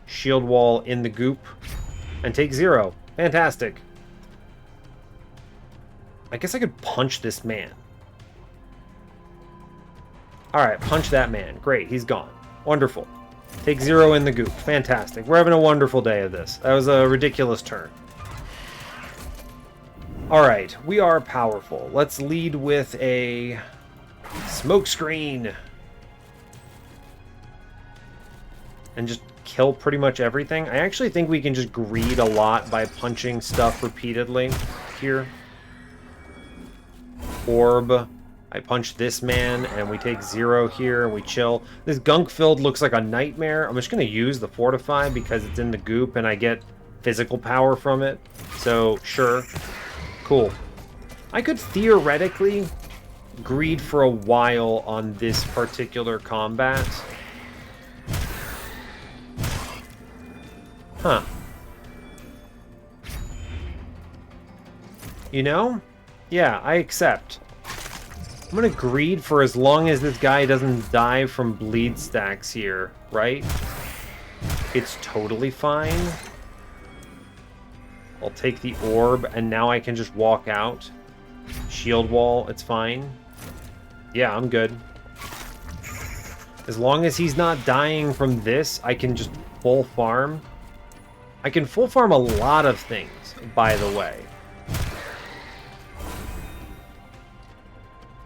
Shield Wall in the goop and take 0. Fantastic. I guess I could punch this man. Alright, punch that man. Great, he's gone. Wonderful. Take 0 in the goop. Fantastic. We're having a wonderful day of this. That was a ridiculous turn. Alright, we are powerful. Let's lead with a smoke screen. And just kill pretty much everything. I actually think we can just greed a lot by punching stuff repeatedly here. Orb. I punch this man, and we take 0 here, and we chill. This gunk-filled looks like a nightmare. I'm just going to use the Fortify because it's in the goop, and I get physical power from it. So, sure. Cool. I could theoretically greed for a while on this particular combat. Huh. You know? Yeah, I accept. I'm gonna greed for as long as this guy doesn't die from bleed stacks here, right? It's totally fine. I'll take the orb, and now I can just walk out. Shield wall, it's fine. Yeah, I'm good. As long as he's not dying from this, I can just full farm. I can full farm a lot of things, by the way.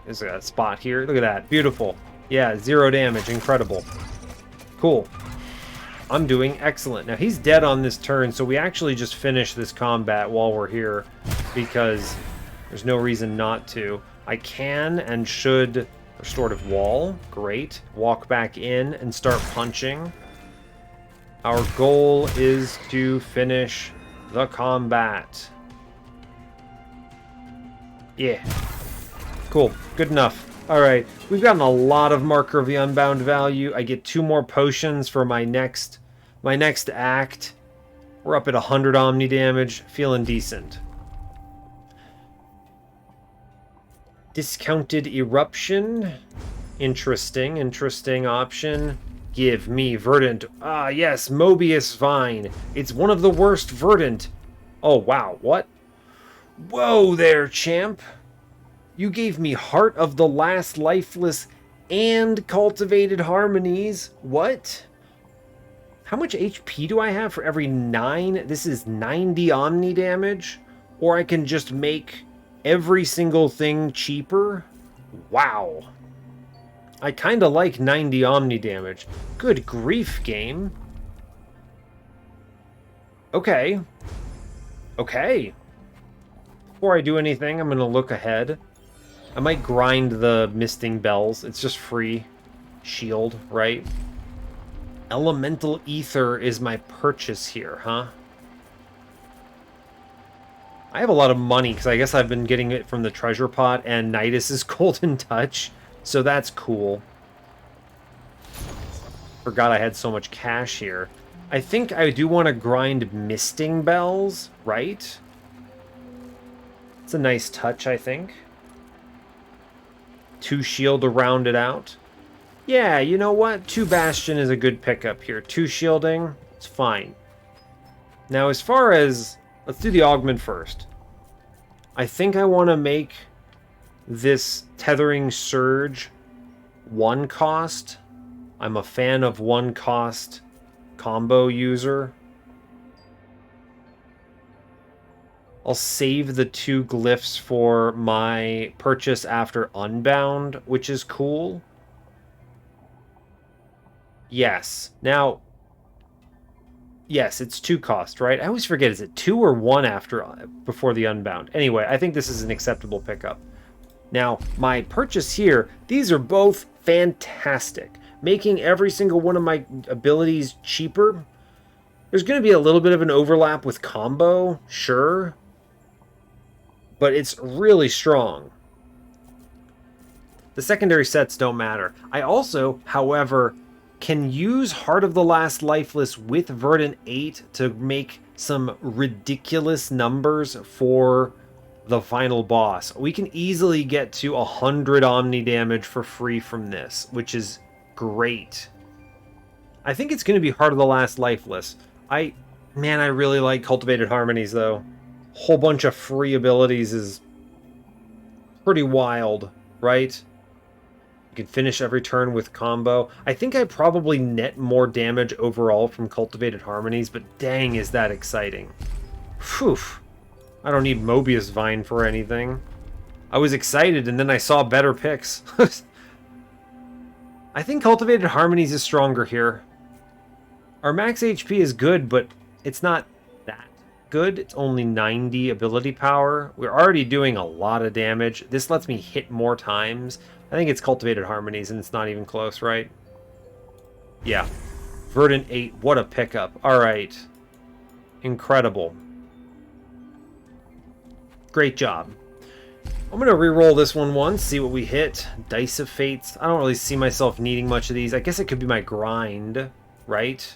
There's a spot here. Look at that. Beautiful. Yeah, 0 damage. Incredible. Cool. I'm doing excellent. Now, he's dead on this turn, so we actually just finish this combat while we're here because there's no reason not to. I can and should restorative wall. Great. Walk back in and start punching. Our goal is to finish the combat. Yeah. Cool. Good enough. Alright. We've gotten a lot of marker of the Unbound value. I get 2 more potions for my next act. We're up at 100 Omni damage. Feeling decent. Discounted Eruption. Interesting option. Give me Verdant. Ah, yes, Mobius Vine. It's one of the worst Verdant. Oh, wow. What? Whoa there, champ. You gave me Heart of the Last Lifeless and Cultivated Harmonies. What? How much HP do I have for every 9? This is 90 Omni damage? Or I can just make every single thing cheaper? Wow. I kind of like 90 Omni damage. Good grief, game. Okay. Okay. Before I do anything, I'm going to look ahead. I might grind the Misting Bells. It's just free shield, right? Elemental Ether is my purchase here, huh? I have a lot of money because I guess I've been getting it from the treasure pot and Nidus's golden touch. So that's cool. Forgot I had so much cash here. I think I do want to grind Misting Bells, right? It's a nice touch, I think. 2 shield to round it out. Yeah, you know what? 2 Bastion is a good pickup here. 2 shielding, it's fine. Now, as far as... Let's do the augment first. I think I want to make this Tethering Surge 1 cost. I'm a fan of 1 cost combo user. I'll save the 2 glyphs for my purchase after Unbound, which is cool. Yes. Now, yes, it's 2 cost, right? I always forget, is it 2 or 1 before the Unbound? Anyway, I think this is an acceptable pickup. Now, my purchase here, these are both fantastic. Making every single one of my abilities cheaper. There's going to be a little bit of an overlap with combo, sure. But it's really strong. The secondary sets don't matter. I also, however, can use Heart of the Last Lifeless with Verdant 8 to make some ridiculous numbers for the final boss. We can easily get to 100 Omni damage for free from this, which is great. I think it's going to be Heart of the Last Lifeless. Man, I really like Cultivated Harmonies, though. Whole bunch of free abilities is pretty wild, right? You can finish every turn with combo. I think I probably net more damage overall from Cultivated Harmonies, but dang, is that exciting. Phew. I don't need Mobius Vine for anything. I was excited, and then I saw better picks. I think Cultivated Harmonies is stronger here. Our max HP is good, but it's not that good. It's only 90 ability power. We're already doing a lot of damage. This lets me hit more times. I think it's Cultivated Harmonies, and it's not even close, right? Yeah. Verdant 8, what a pickup. Alright. Incredible. Great job. I'm going to re-roll this one once, see what we hit. Dice of Fates. I don't really see myself needing much of these. I guess it could be my grind, right?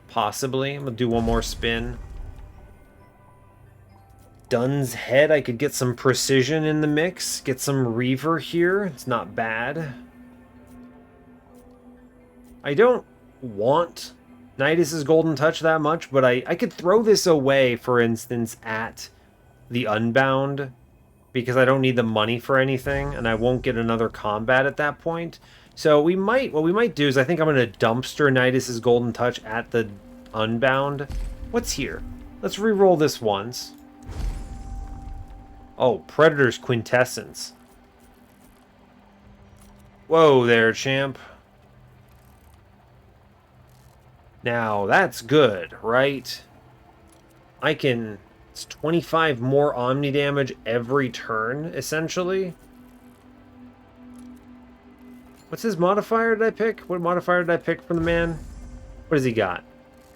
Possibly. I'm going to do one more spin. Dun's Head. I could get some precision in the mix. Get some Reaver here. It's not bad. I don't want Nidus's Golden Touch that much, but I could throw this away, for instance, at the Unbound, because I don't need the money for anything, and I won't get another combat at that point. So what we might do is I think I'm going to dumpster Nidus's Golden Touch at the Unbound. What's here? Let's re-roll this once. Oh, Predator's Quintessence. Whoa there, champ. Now, that's good, right? It's 25 more Omni damage every turn, essentially. What's his modifier did I pick? What modifier did I pick for the man? What has he got?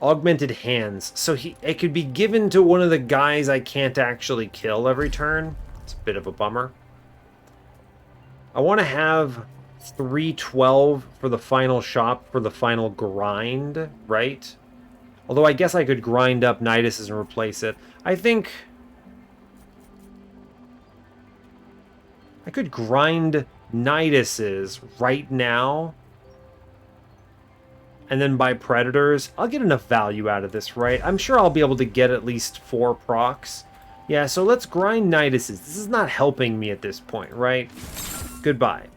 Augmented Hands. So it could be given to one of the guys I can't actually kill every turn. It's a bit of a bummer. I want to have 312 for the final shop for the final grind, right? Although I guess I could grind up Nidus's and replace it. I think I could grind Nidus's right now and then buy Predators. I'll get enough value out of this, right? I'm sure I'll be able to get at least 4 procs. Yeah, so let's grind Nidus's. This is not helping me at this point, right? Goodbye.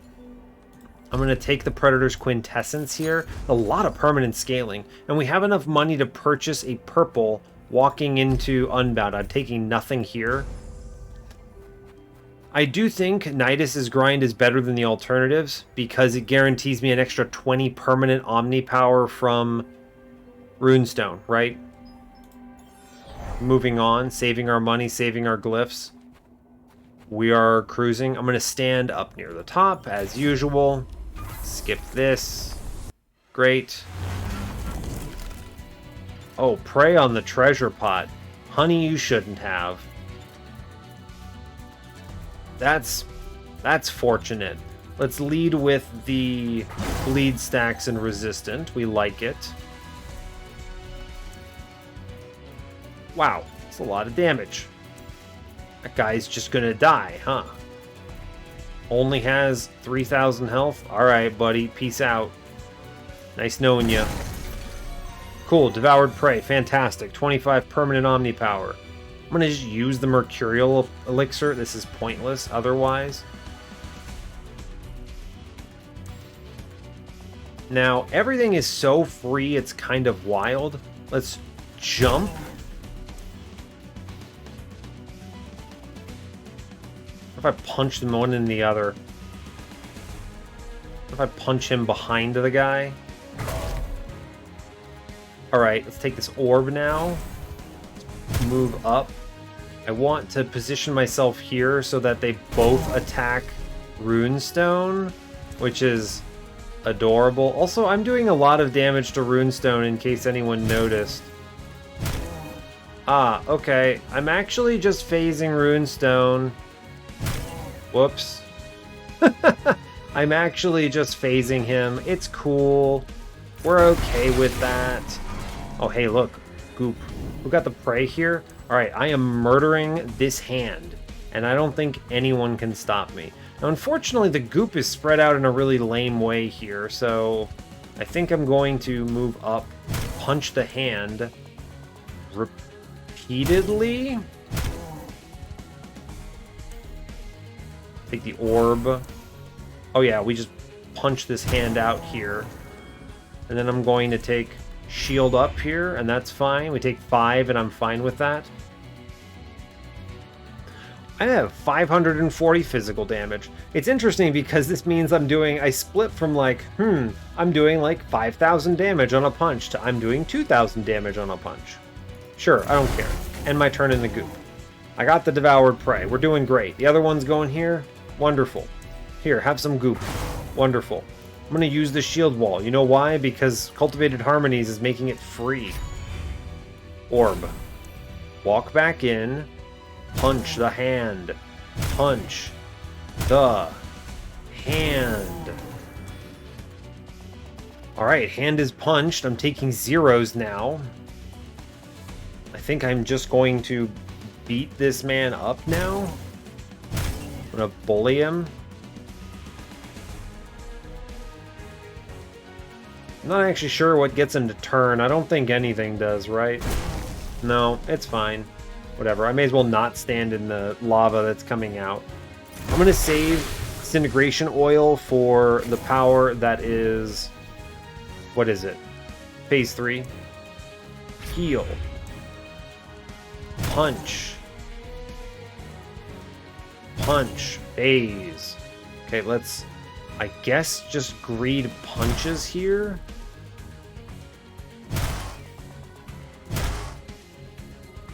I'm going to take the Predator's Quintessence here. A lot of permanent scaling. And we have enough money to purchase a purple walking into Unbound. I'm taking nothing here. I do think Nidus's grind is better than the alternatives because it guarantees me an extra 20 permanent Omni power from Runestone, right? Moving on, saving our money, saving our glyphs. We are cruising. I'm going to stand up near the top as usual. Skip this. Great. Oh, prey on the treasure pot. Honey, you shouldn't have. That's fortunate. Let's lead with the bleed stacks and resistant. We like it. Wow, that's a lot of damage. That guy's just gonna die, huh? Only has 3,000 health? Alright, buddy. Peace out. Nice knowing you. Cool, Devoured Prey. Fantastic. 25 permanent Omni power. I'm gonna just use the Mercurial Elixir. This is pointless otherwise. Now, everything is so free, it's kind of wild. Let's jump. If I punch them one and the other. If I punch him behind the guy. Alright, let's take this orb now. Move up. I want to position myself here so that they both attack Runestone, which is adorable. Also, I'm doing a lot of damage to Runestone in case anyone noticed. Ah, okay. I'm actually just phasing Runestone. Whoops. I'm actually just phasing him. It's cool. We're okay with that. Oh, hey, look. Goop. We got the prey here. Alright, I am murdering this hand. And I don't think anyone can stop me. Now, unfortunately, the goop is spread out in a really lame way here. So, I think I'm going to move up, punch the hand repeatedly. Take the orb. Oh yeah, we just punch this hand out here. And then I'm going to take shield up here, and that's fine. We take 5, and I'm fine with that. I have 540 physical damage. It's interesting because this means I split from like, I'm doing like 5,000 damage on a punch to I'm doing 2,000 damage on a punch. Sure, I don't care. End my turn in the goop. I got the devoured prey. We're doing great. The other one's going here. Wonderful. Here, have some goop. Wonderful. I'm going to use the shield wall. You know why? Because Cultivated Harmonies is making it free. Orb. Walk back in. Punch the hand. Punch the hand. Alright, hand is punched. I'm taking zeros now. I think I'm just going to beat this man up now. I'm going to bully him. I'm not actually sure what gets him to turn. I don't think anything does, right? No, it's fine. Whatever. I may as well not stand in the lava that's coming out. I'm going to save Disintegration Oil for the power that is... What is it? Phase 3. Heal. Punch. Punch. Phase. Okay, let's... I guess just greed punches here.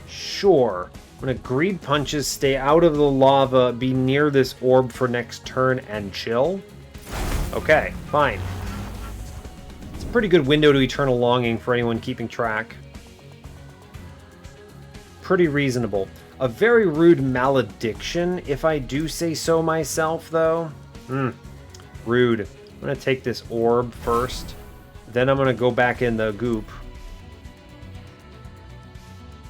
Sure. I'm gonna greed punches, stay out of the lava, be near this orb for next turn, and chill. Okay, fine. It's a pretty good window to Eternal Longing for anyone keeping track. Pretty reasonable. A very rude malediction, if I do say so myself, though. Rude. I'm gonna take this orb first. Then I'm gonna go back in the goop.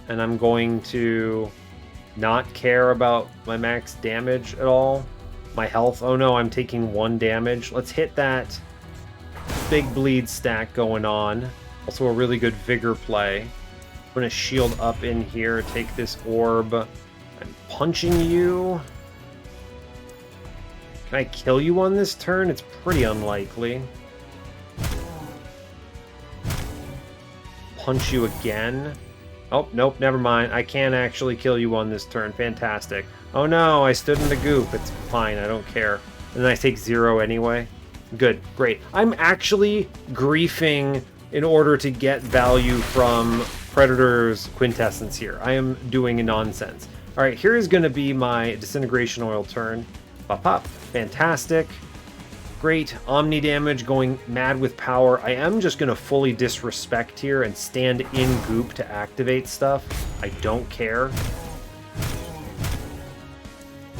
And I'm going to not care about my max damage at all. My health. Oh no, I'm taking 1 damage. Let's hit that big bleed stack going on. Also a really good vigor play. I'm going to shield up in here, take this orb. I'm punching you. Can I kill you on this turn? It's pretty unlikely. Punch you again. Oh, nope, never mind. I can actually kill you on this turn. Fantastic. Oh no, I stood in the goop. It's fine, I don't care. And then I take 0 anyway. Good, great. I'm actually griefing in order to get value from Predator's Quintessence here. I am doing nonsense. Alright, here is going to be my Disintegration Oil turn. Pop, pop. Fantastic. Great. Omni damage, going mad with power. I am just going to fully disrespect here and stand in goop to activate stuff. I don't care.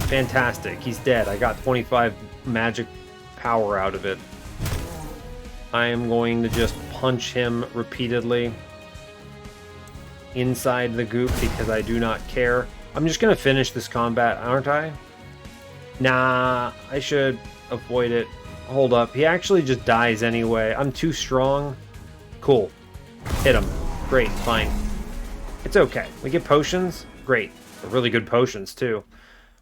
Fantastic. He's dead. I got 25 magic power out of it. I am going to just punch him repeatedly inside the goop because I do not care. I'm just going to finish this combat, aren't I? Nah, I should avoid it. Hold up. He actually just dies anyway. I'm too strong. Cool. Hit him. Great. Fine. It's okay. We get potions. Great. They're really good potions, too.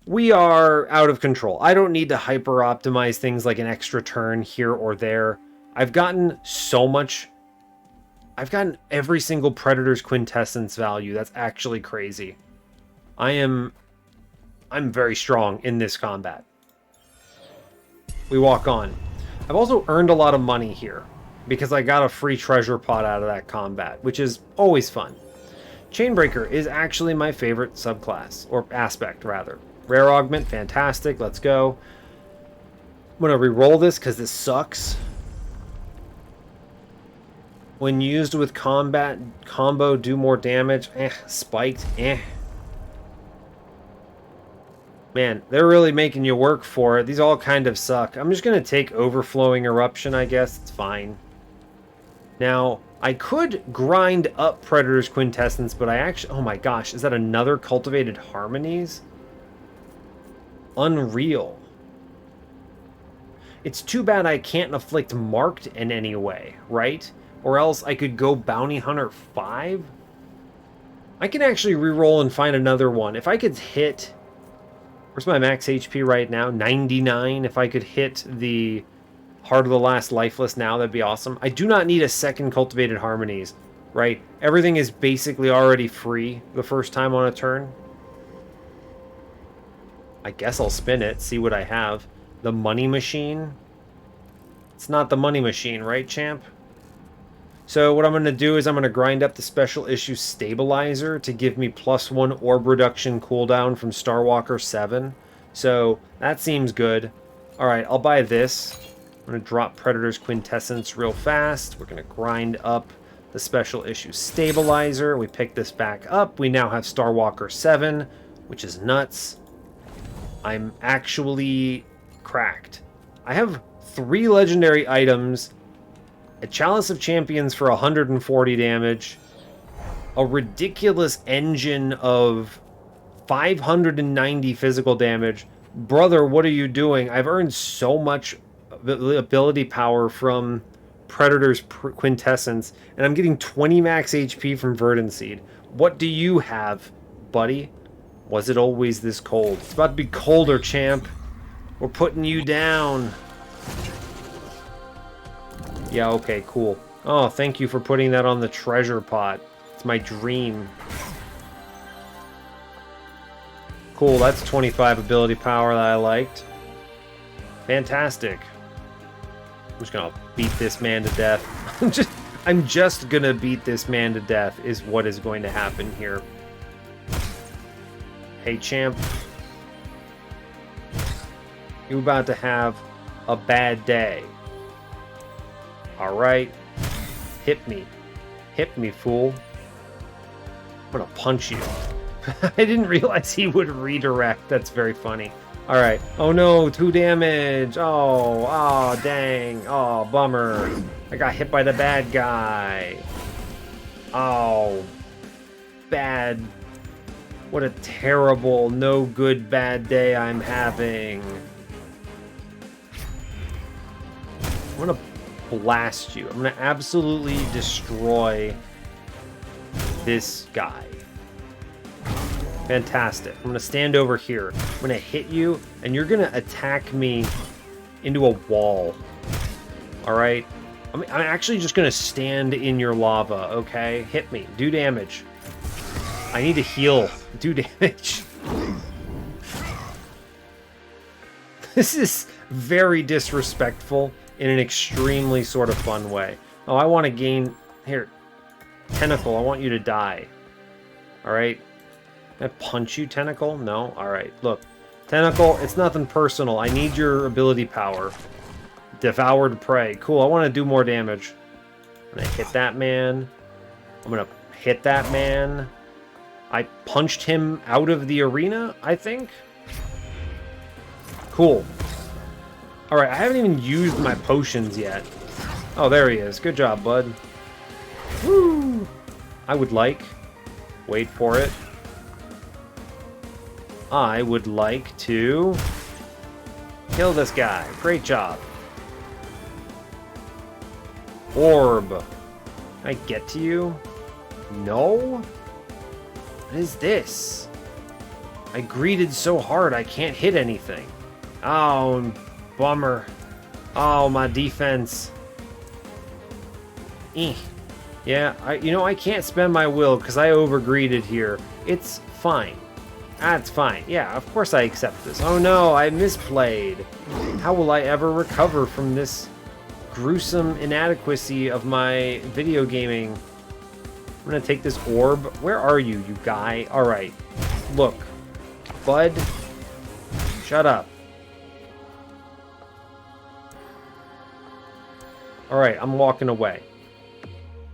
We are out of control. I don't need to hyper-optimize things like an extra turn here or there. I've gotten so much... I've gotten every single Predator's Quintessence value. That's actually crazy. I'm very strong in this combat. We walk on. I've also earned a lot of money here. because I got a free treasure pot out of that combat, which is always fun. Chainbreaker is actually my favorite subclass, or aspect rather. Rare augment, fantastic, let's go. I'm going to re-roll this because this sucks. When used with combat combo, do more damage. Spiked. Man, they're really making you work for it. These all kind of suck. I'm just going to take Overflowing Eruption, I guess. It's fine. Now, I could grind up Predator's Quintessence, but I actually... Oh my gosh, is that another Cultivated Harmonies? Unreal. It's too bad I can't afflict Marked in any way, right? Or else I could go Bounty Hunter 5? I can actually reroll and find another one. If I could hit... Where's my max HP right now? 99. If I could hit the Heart of the Last Lifeless now, that'd be awesome. I do not need a second Cultivated Harmonies, right? Everything is basically already free the first time on a turn. I guess I'll spin it, see what I have. The Money Machine? It's not the Money Machine, right, champ? So what I'm going to do is I'm going to grind up the Special Issue Stabilizer to give me +1 Orb Reduction cooldown from Starwalker 7. So that seems good. Alright, I'll buy this. I'm going to drop Predator's Quintessence real fast. We're going to grind up the Special Issue Stabilizer. We pick this back up. We now have Starwalker 7, which is nuts. I'm actually cracked. I have 3 legendary items, a Chalice of Champions for 140 damage, a ridiculous engine of 590 physical damage. Brother, what are you doing? I've earned so much ability power from Predator's Quintessence, and I'm getting 20 max HP from Verdant Seed. What do you have, buddy? Was it always this cold? It's about to be colder, champ. We're putting you down. Yeah, okay, cool. Oh, thank you for putting that on the treasure pot. It's my dream. Cool, that's 25 ability power that I liked. Fantastic. I'm just gonna beat this man to death. I'm just gonna beat this man to death is what is going to happen here. Hey, champ. You're about to have a bad day. Alright. Hit me. Hit me, fool. I'm gonna punch you. I didn't realize he would redirect. That's very funny. Alright. Oh no, 2 damage. Oh, dang. Oh, bummer. I got hit by the bad guy. Oh, bad. What a terrible, no good, bad day I'm having. I'm gonna blast you. I'm gonna absolutely destroy this guy. Fantastic. I'm gonna stand over here. I'm gonna hit you, and you're gonna attack me into a wall. Alright? I'm actually just gonna stand in your lava, okay? Hit me. Do damage. I need to heal. Do damage. This is very disrespectful in an extremely sort of fun way. Oh, I want to gain... Here. Tentacle, I want you to die. Alright? Can I punch you, Tentacle? No? Alright, look. Tentacle, it's nothing personal. I need your ability power. Devoured Prey. Cool, I want to do more damage. I'm going to hit that man. I'm going to hit that man. I punched him out of the arena, I think? Cool. Alright, I haven't even used my potions yet. Oh, there he is. Good job, bud. Woo! I would like... Wait for it. I would like to... kill this guy. Great job. Orb. Can I get to you? No? What is this? I greeted so hard I can't hit anything. Oh, bummer. Oh, my defense. Yeah, I can't spend my will because I overgreeted here. It's fine. That's fine. Yeah, of course I accept this. Oh no, I misplayed. How will I ever recover from this gruesome inadequacy of my video gaming. I'm gonna take this orb. Where are you, you guy? Alright. Look. Bud. Shut up. Alright, I'm walking away.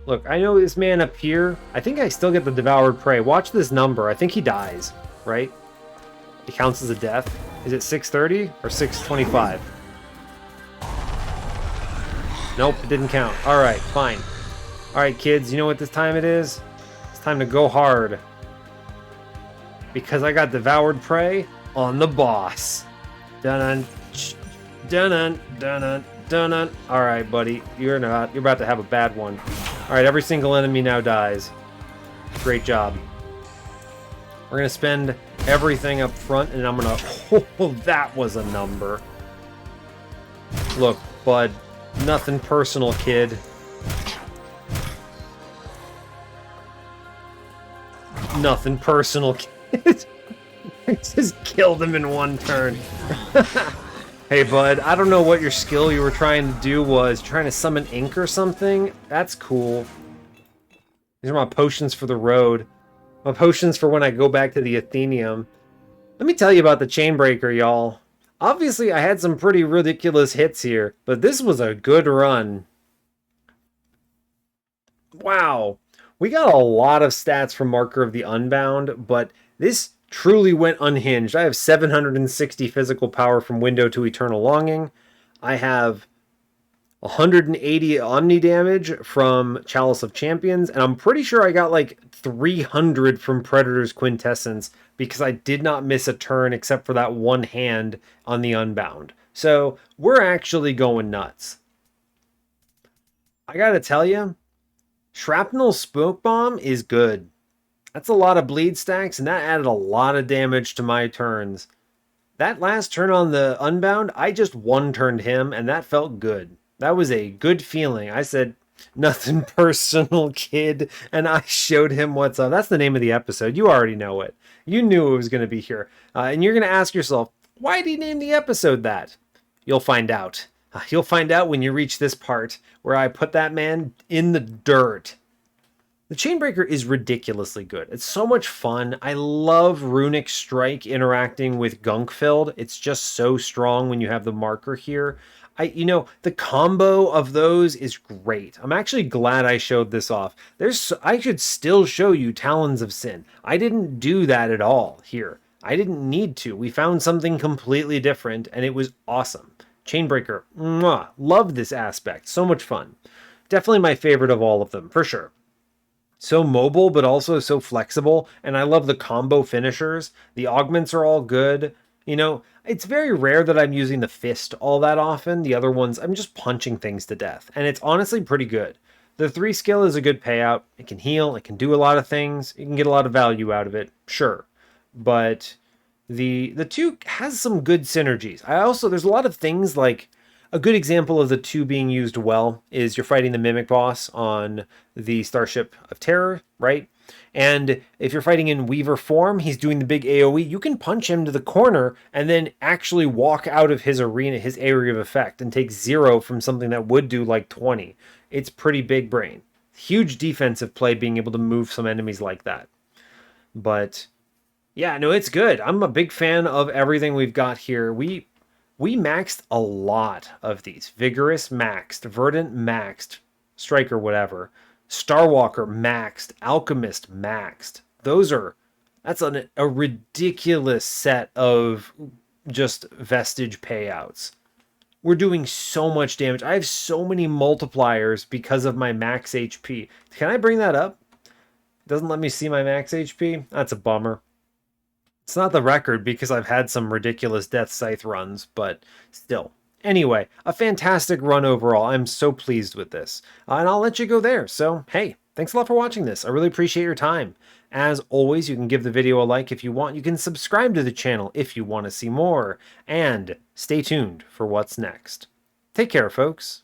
Look, I know this man up here. I think I still get the devoured prey. Watch this number. I think he dies, right? It counts as a death. Is it 630 or 625? Nope, it didn't count. Alright, fine. Alright, kids, you know what this time it is? It's time to go hard. Because I got devoured prey on the boss. Dun-dun. Dun-dun. Dun-dun. Dun-dun. Alright, buddy. You're about to have a bad one. Alright, every single enemy now dies. Great job. We're gonna spend everything up front, and I'm gonna... Oh, that was a number. Look, bud. Nothing personal, kid. Nothing personal, kid. I just killed him in one turn. Hey, bud, I don't know what your skill you were trying to do was. Trying to summon ink or something? That's cool. These are my potions for the road. My potions for when I go back to the Athenium. Let me tell you about the Chainbreaker, y'all. Obviously, I had some pretty ridiculous hits here, but this was a good run. Wow. We got a lot of stats from Marker of the Unbound, but this truly went unhinged. I have 760 physical power from Window to Eternal Longing. I have 180 Omni damage from Chalice of Champions, and I'm pretty sure I got like 300 from Predator's Quintessence because I did not miss a turn except for that one hand on the Unbound. So we're actually going nuts. I gotta tell you, Shrapnel Smoke Bomb is good. That's a lot of bleed stacks, and that added a lot of damage to my turns. That last turn on the Unbound, I just one-turned him, and that felt good. That was a good feeling. I said, nothing personal, kid, and I showed him what's up. That's the name of the episode. You already know it. You knew it was going to be here. And you're going to ask yourself, why did he name the episode that? You'll find out. You'll find out when you reach this part where I put that man in the dirt. The Chainbreaker is ridiculously good. It's so much fun. I love Runic Strike interacting with Gunkfilled. It's just so strong when you have the marker here. The combo of those is great. I'm actually glad I showed this off. I could still show you Talons of Sin. I didn't do that at all here. I didn't need to. We found something completely different, and it was awesome. Chainbreaker, mwah, love this aspect. So much fun. Definitely my favorite of all of them, for sure. So mobile, but also so flexible, and I love the combo finishers. The augments are all good. You know, it's very rare that I'm using the fist all that often. The other ones, I'm just punching things to death, and it's honestly pretty good. The 3 skill is a good payout. It can heal, it can do a lot of things, you can get a lot of value out of it, sure. But the 2 has some good synergies. There's a lot of things like, a good example of the 2 being used well is you're fighting the Mimic boss on the Starship of Terror, right? And if you're fighting in Weaver form, he's doing the big AoE, you can punch him to the corner and then actually walk out of his arena, his area of effect, and take 0 from something that would do like 20. It's pretty big brain. Huge defensive play being able to move some enemies like that. But yeah, no, it's good. I'm a big fan of everything we've got here. We maxed a lot of these. Vigorous maxed, Verdant maxed, Striker whatever, Starwalker maxed, Alchemist maxed. That's a ridiculous set of just Vestige payouts. We're doing so much damage. I have so many multipliers because of my max HP. Can I bring that up? It doesn't let me see my max HP? That's a bummer. It's not the record because I've had some ridiculous Death Scythe runs, but still. Anyway, a fantastic run overall. I'm so pleased with this. And I'll let you go there. So, hey, thanks a lot for watching this. I really appreciate your time. As always, you can give the video a like if you want. You can subscribe to the channel if you want to see more. And stay tuned for what's next. Take care, folks.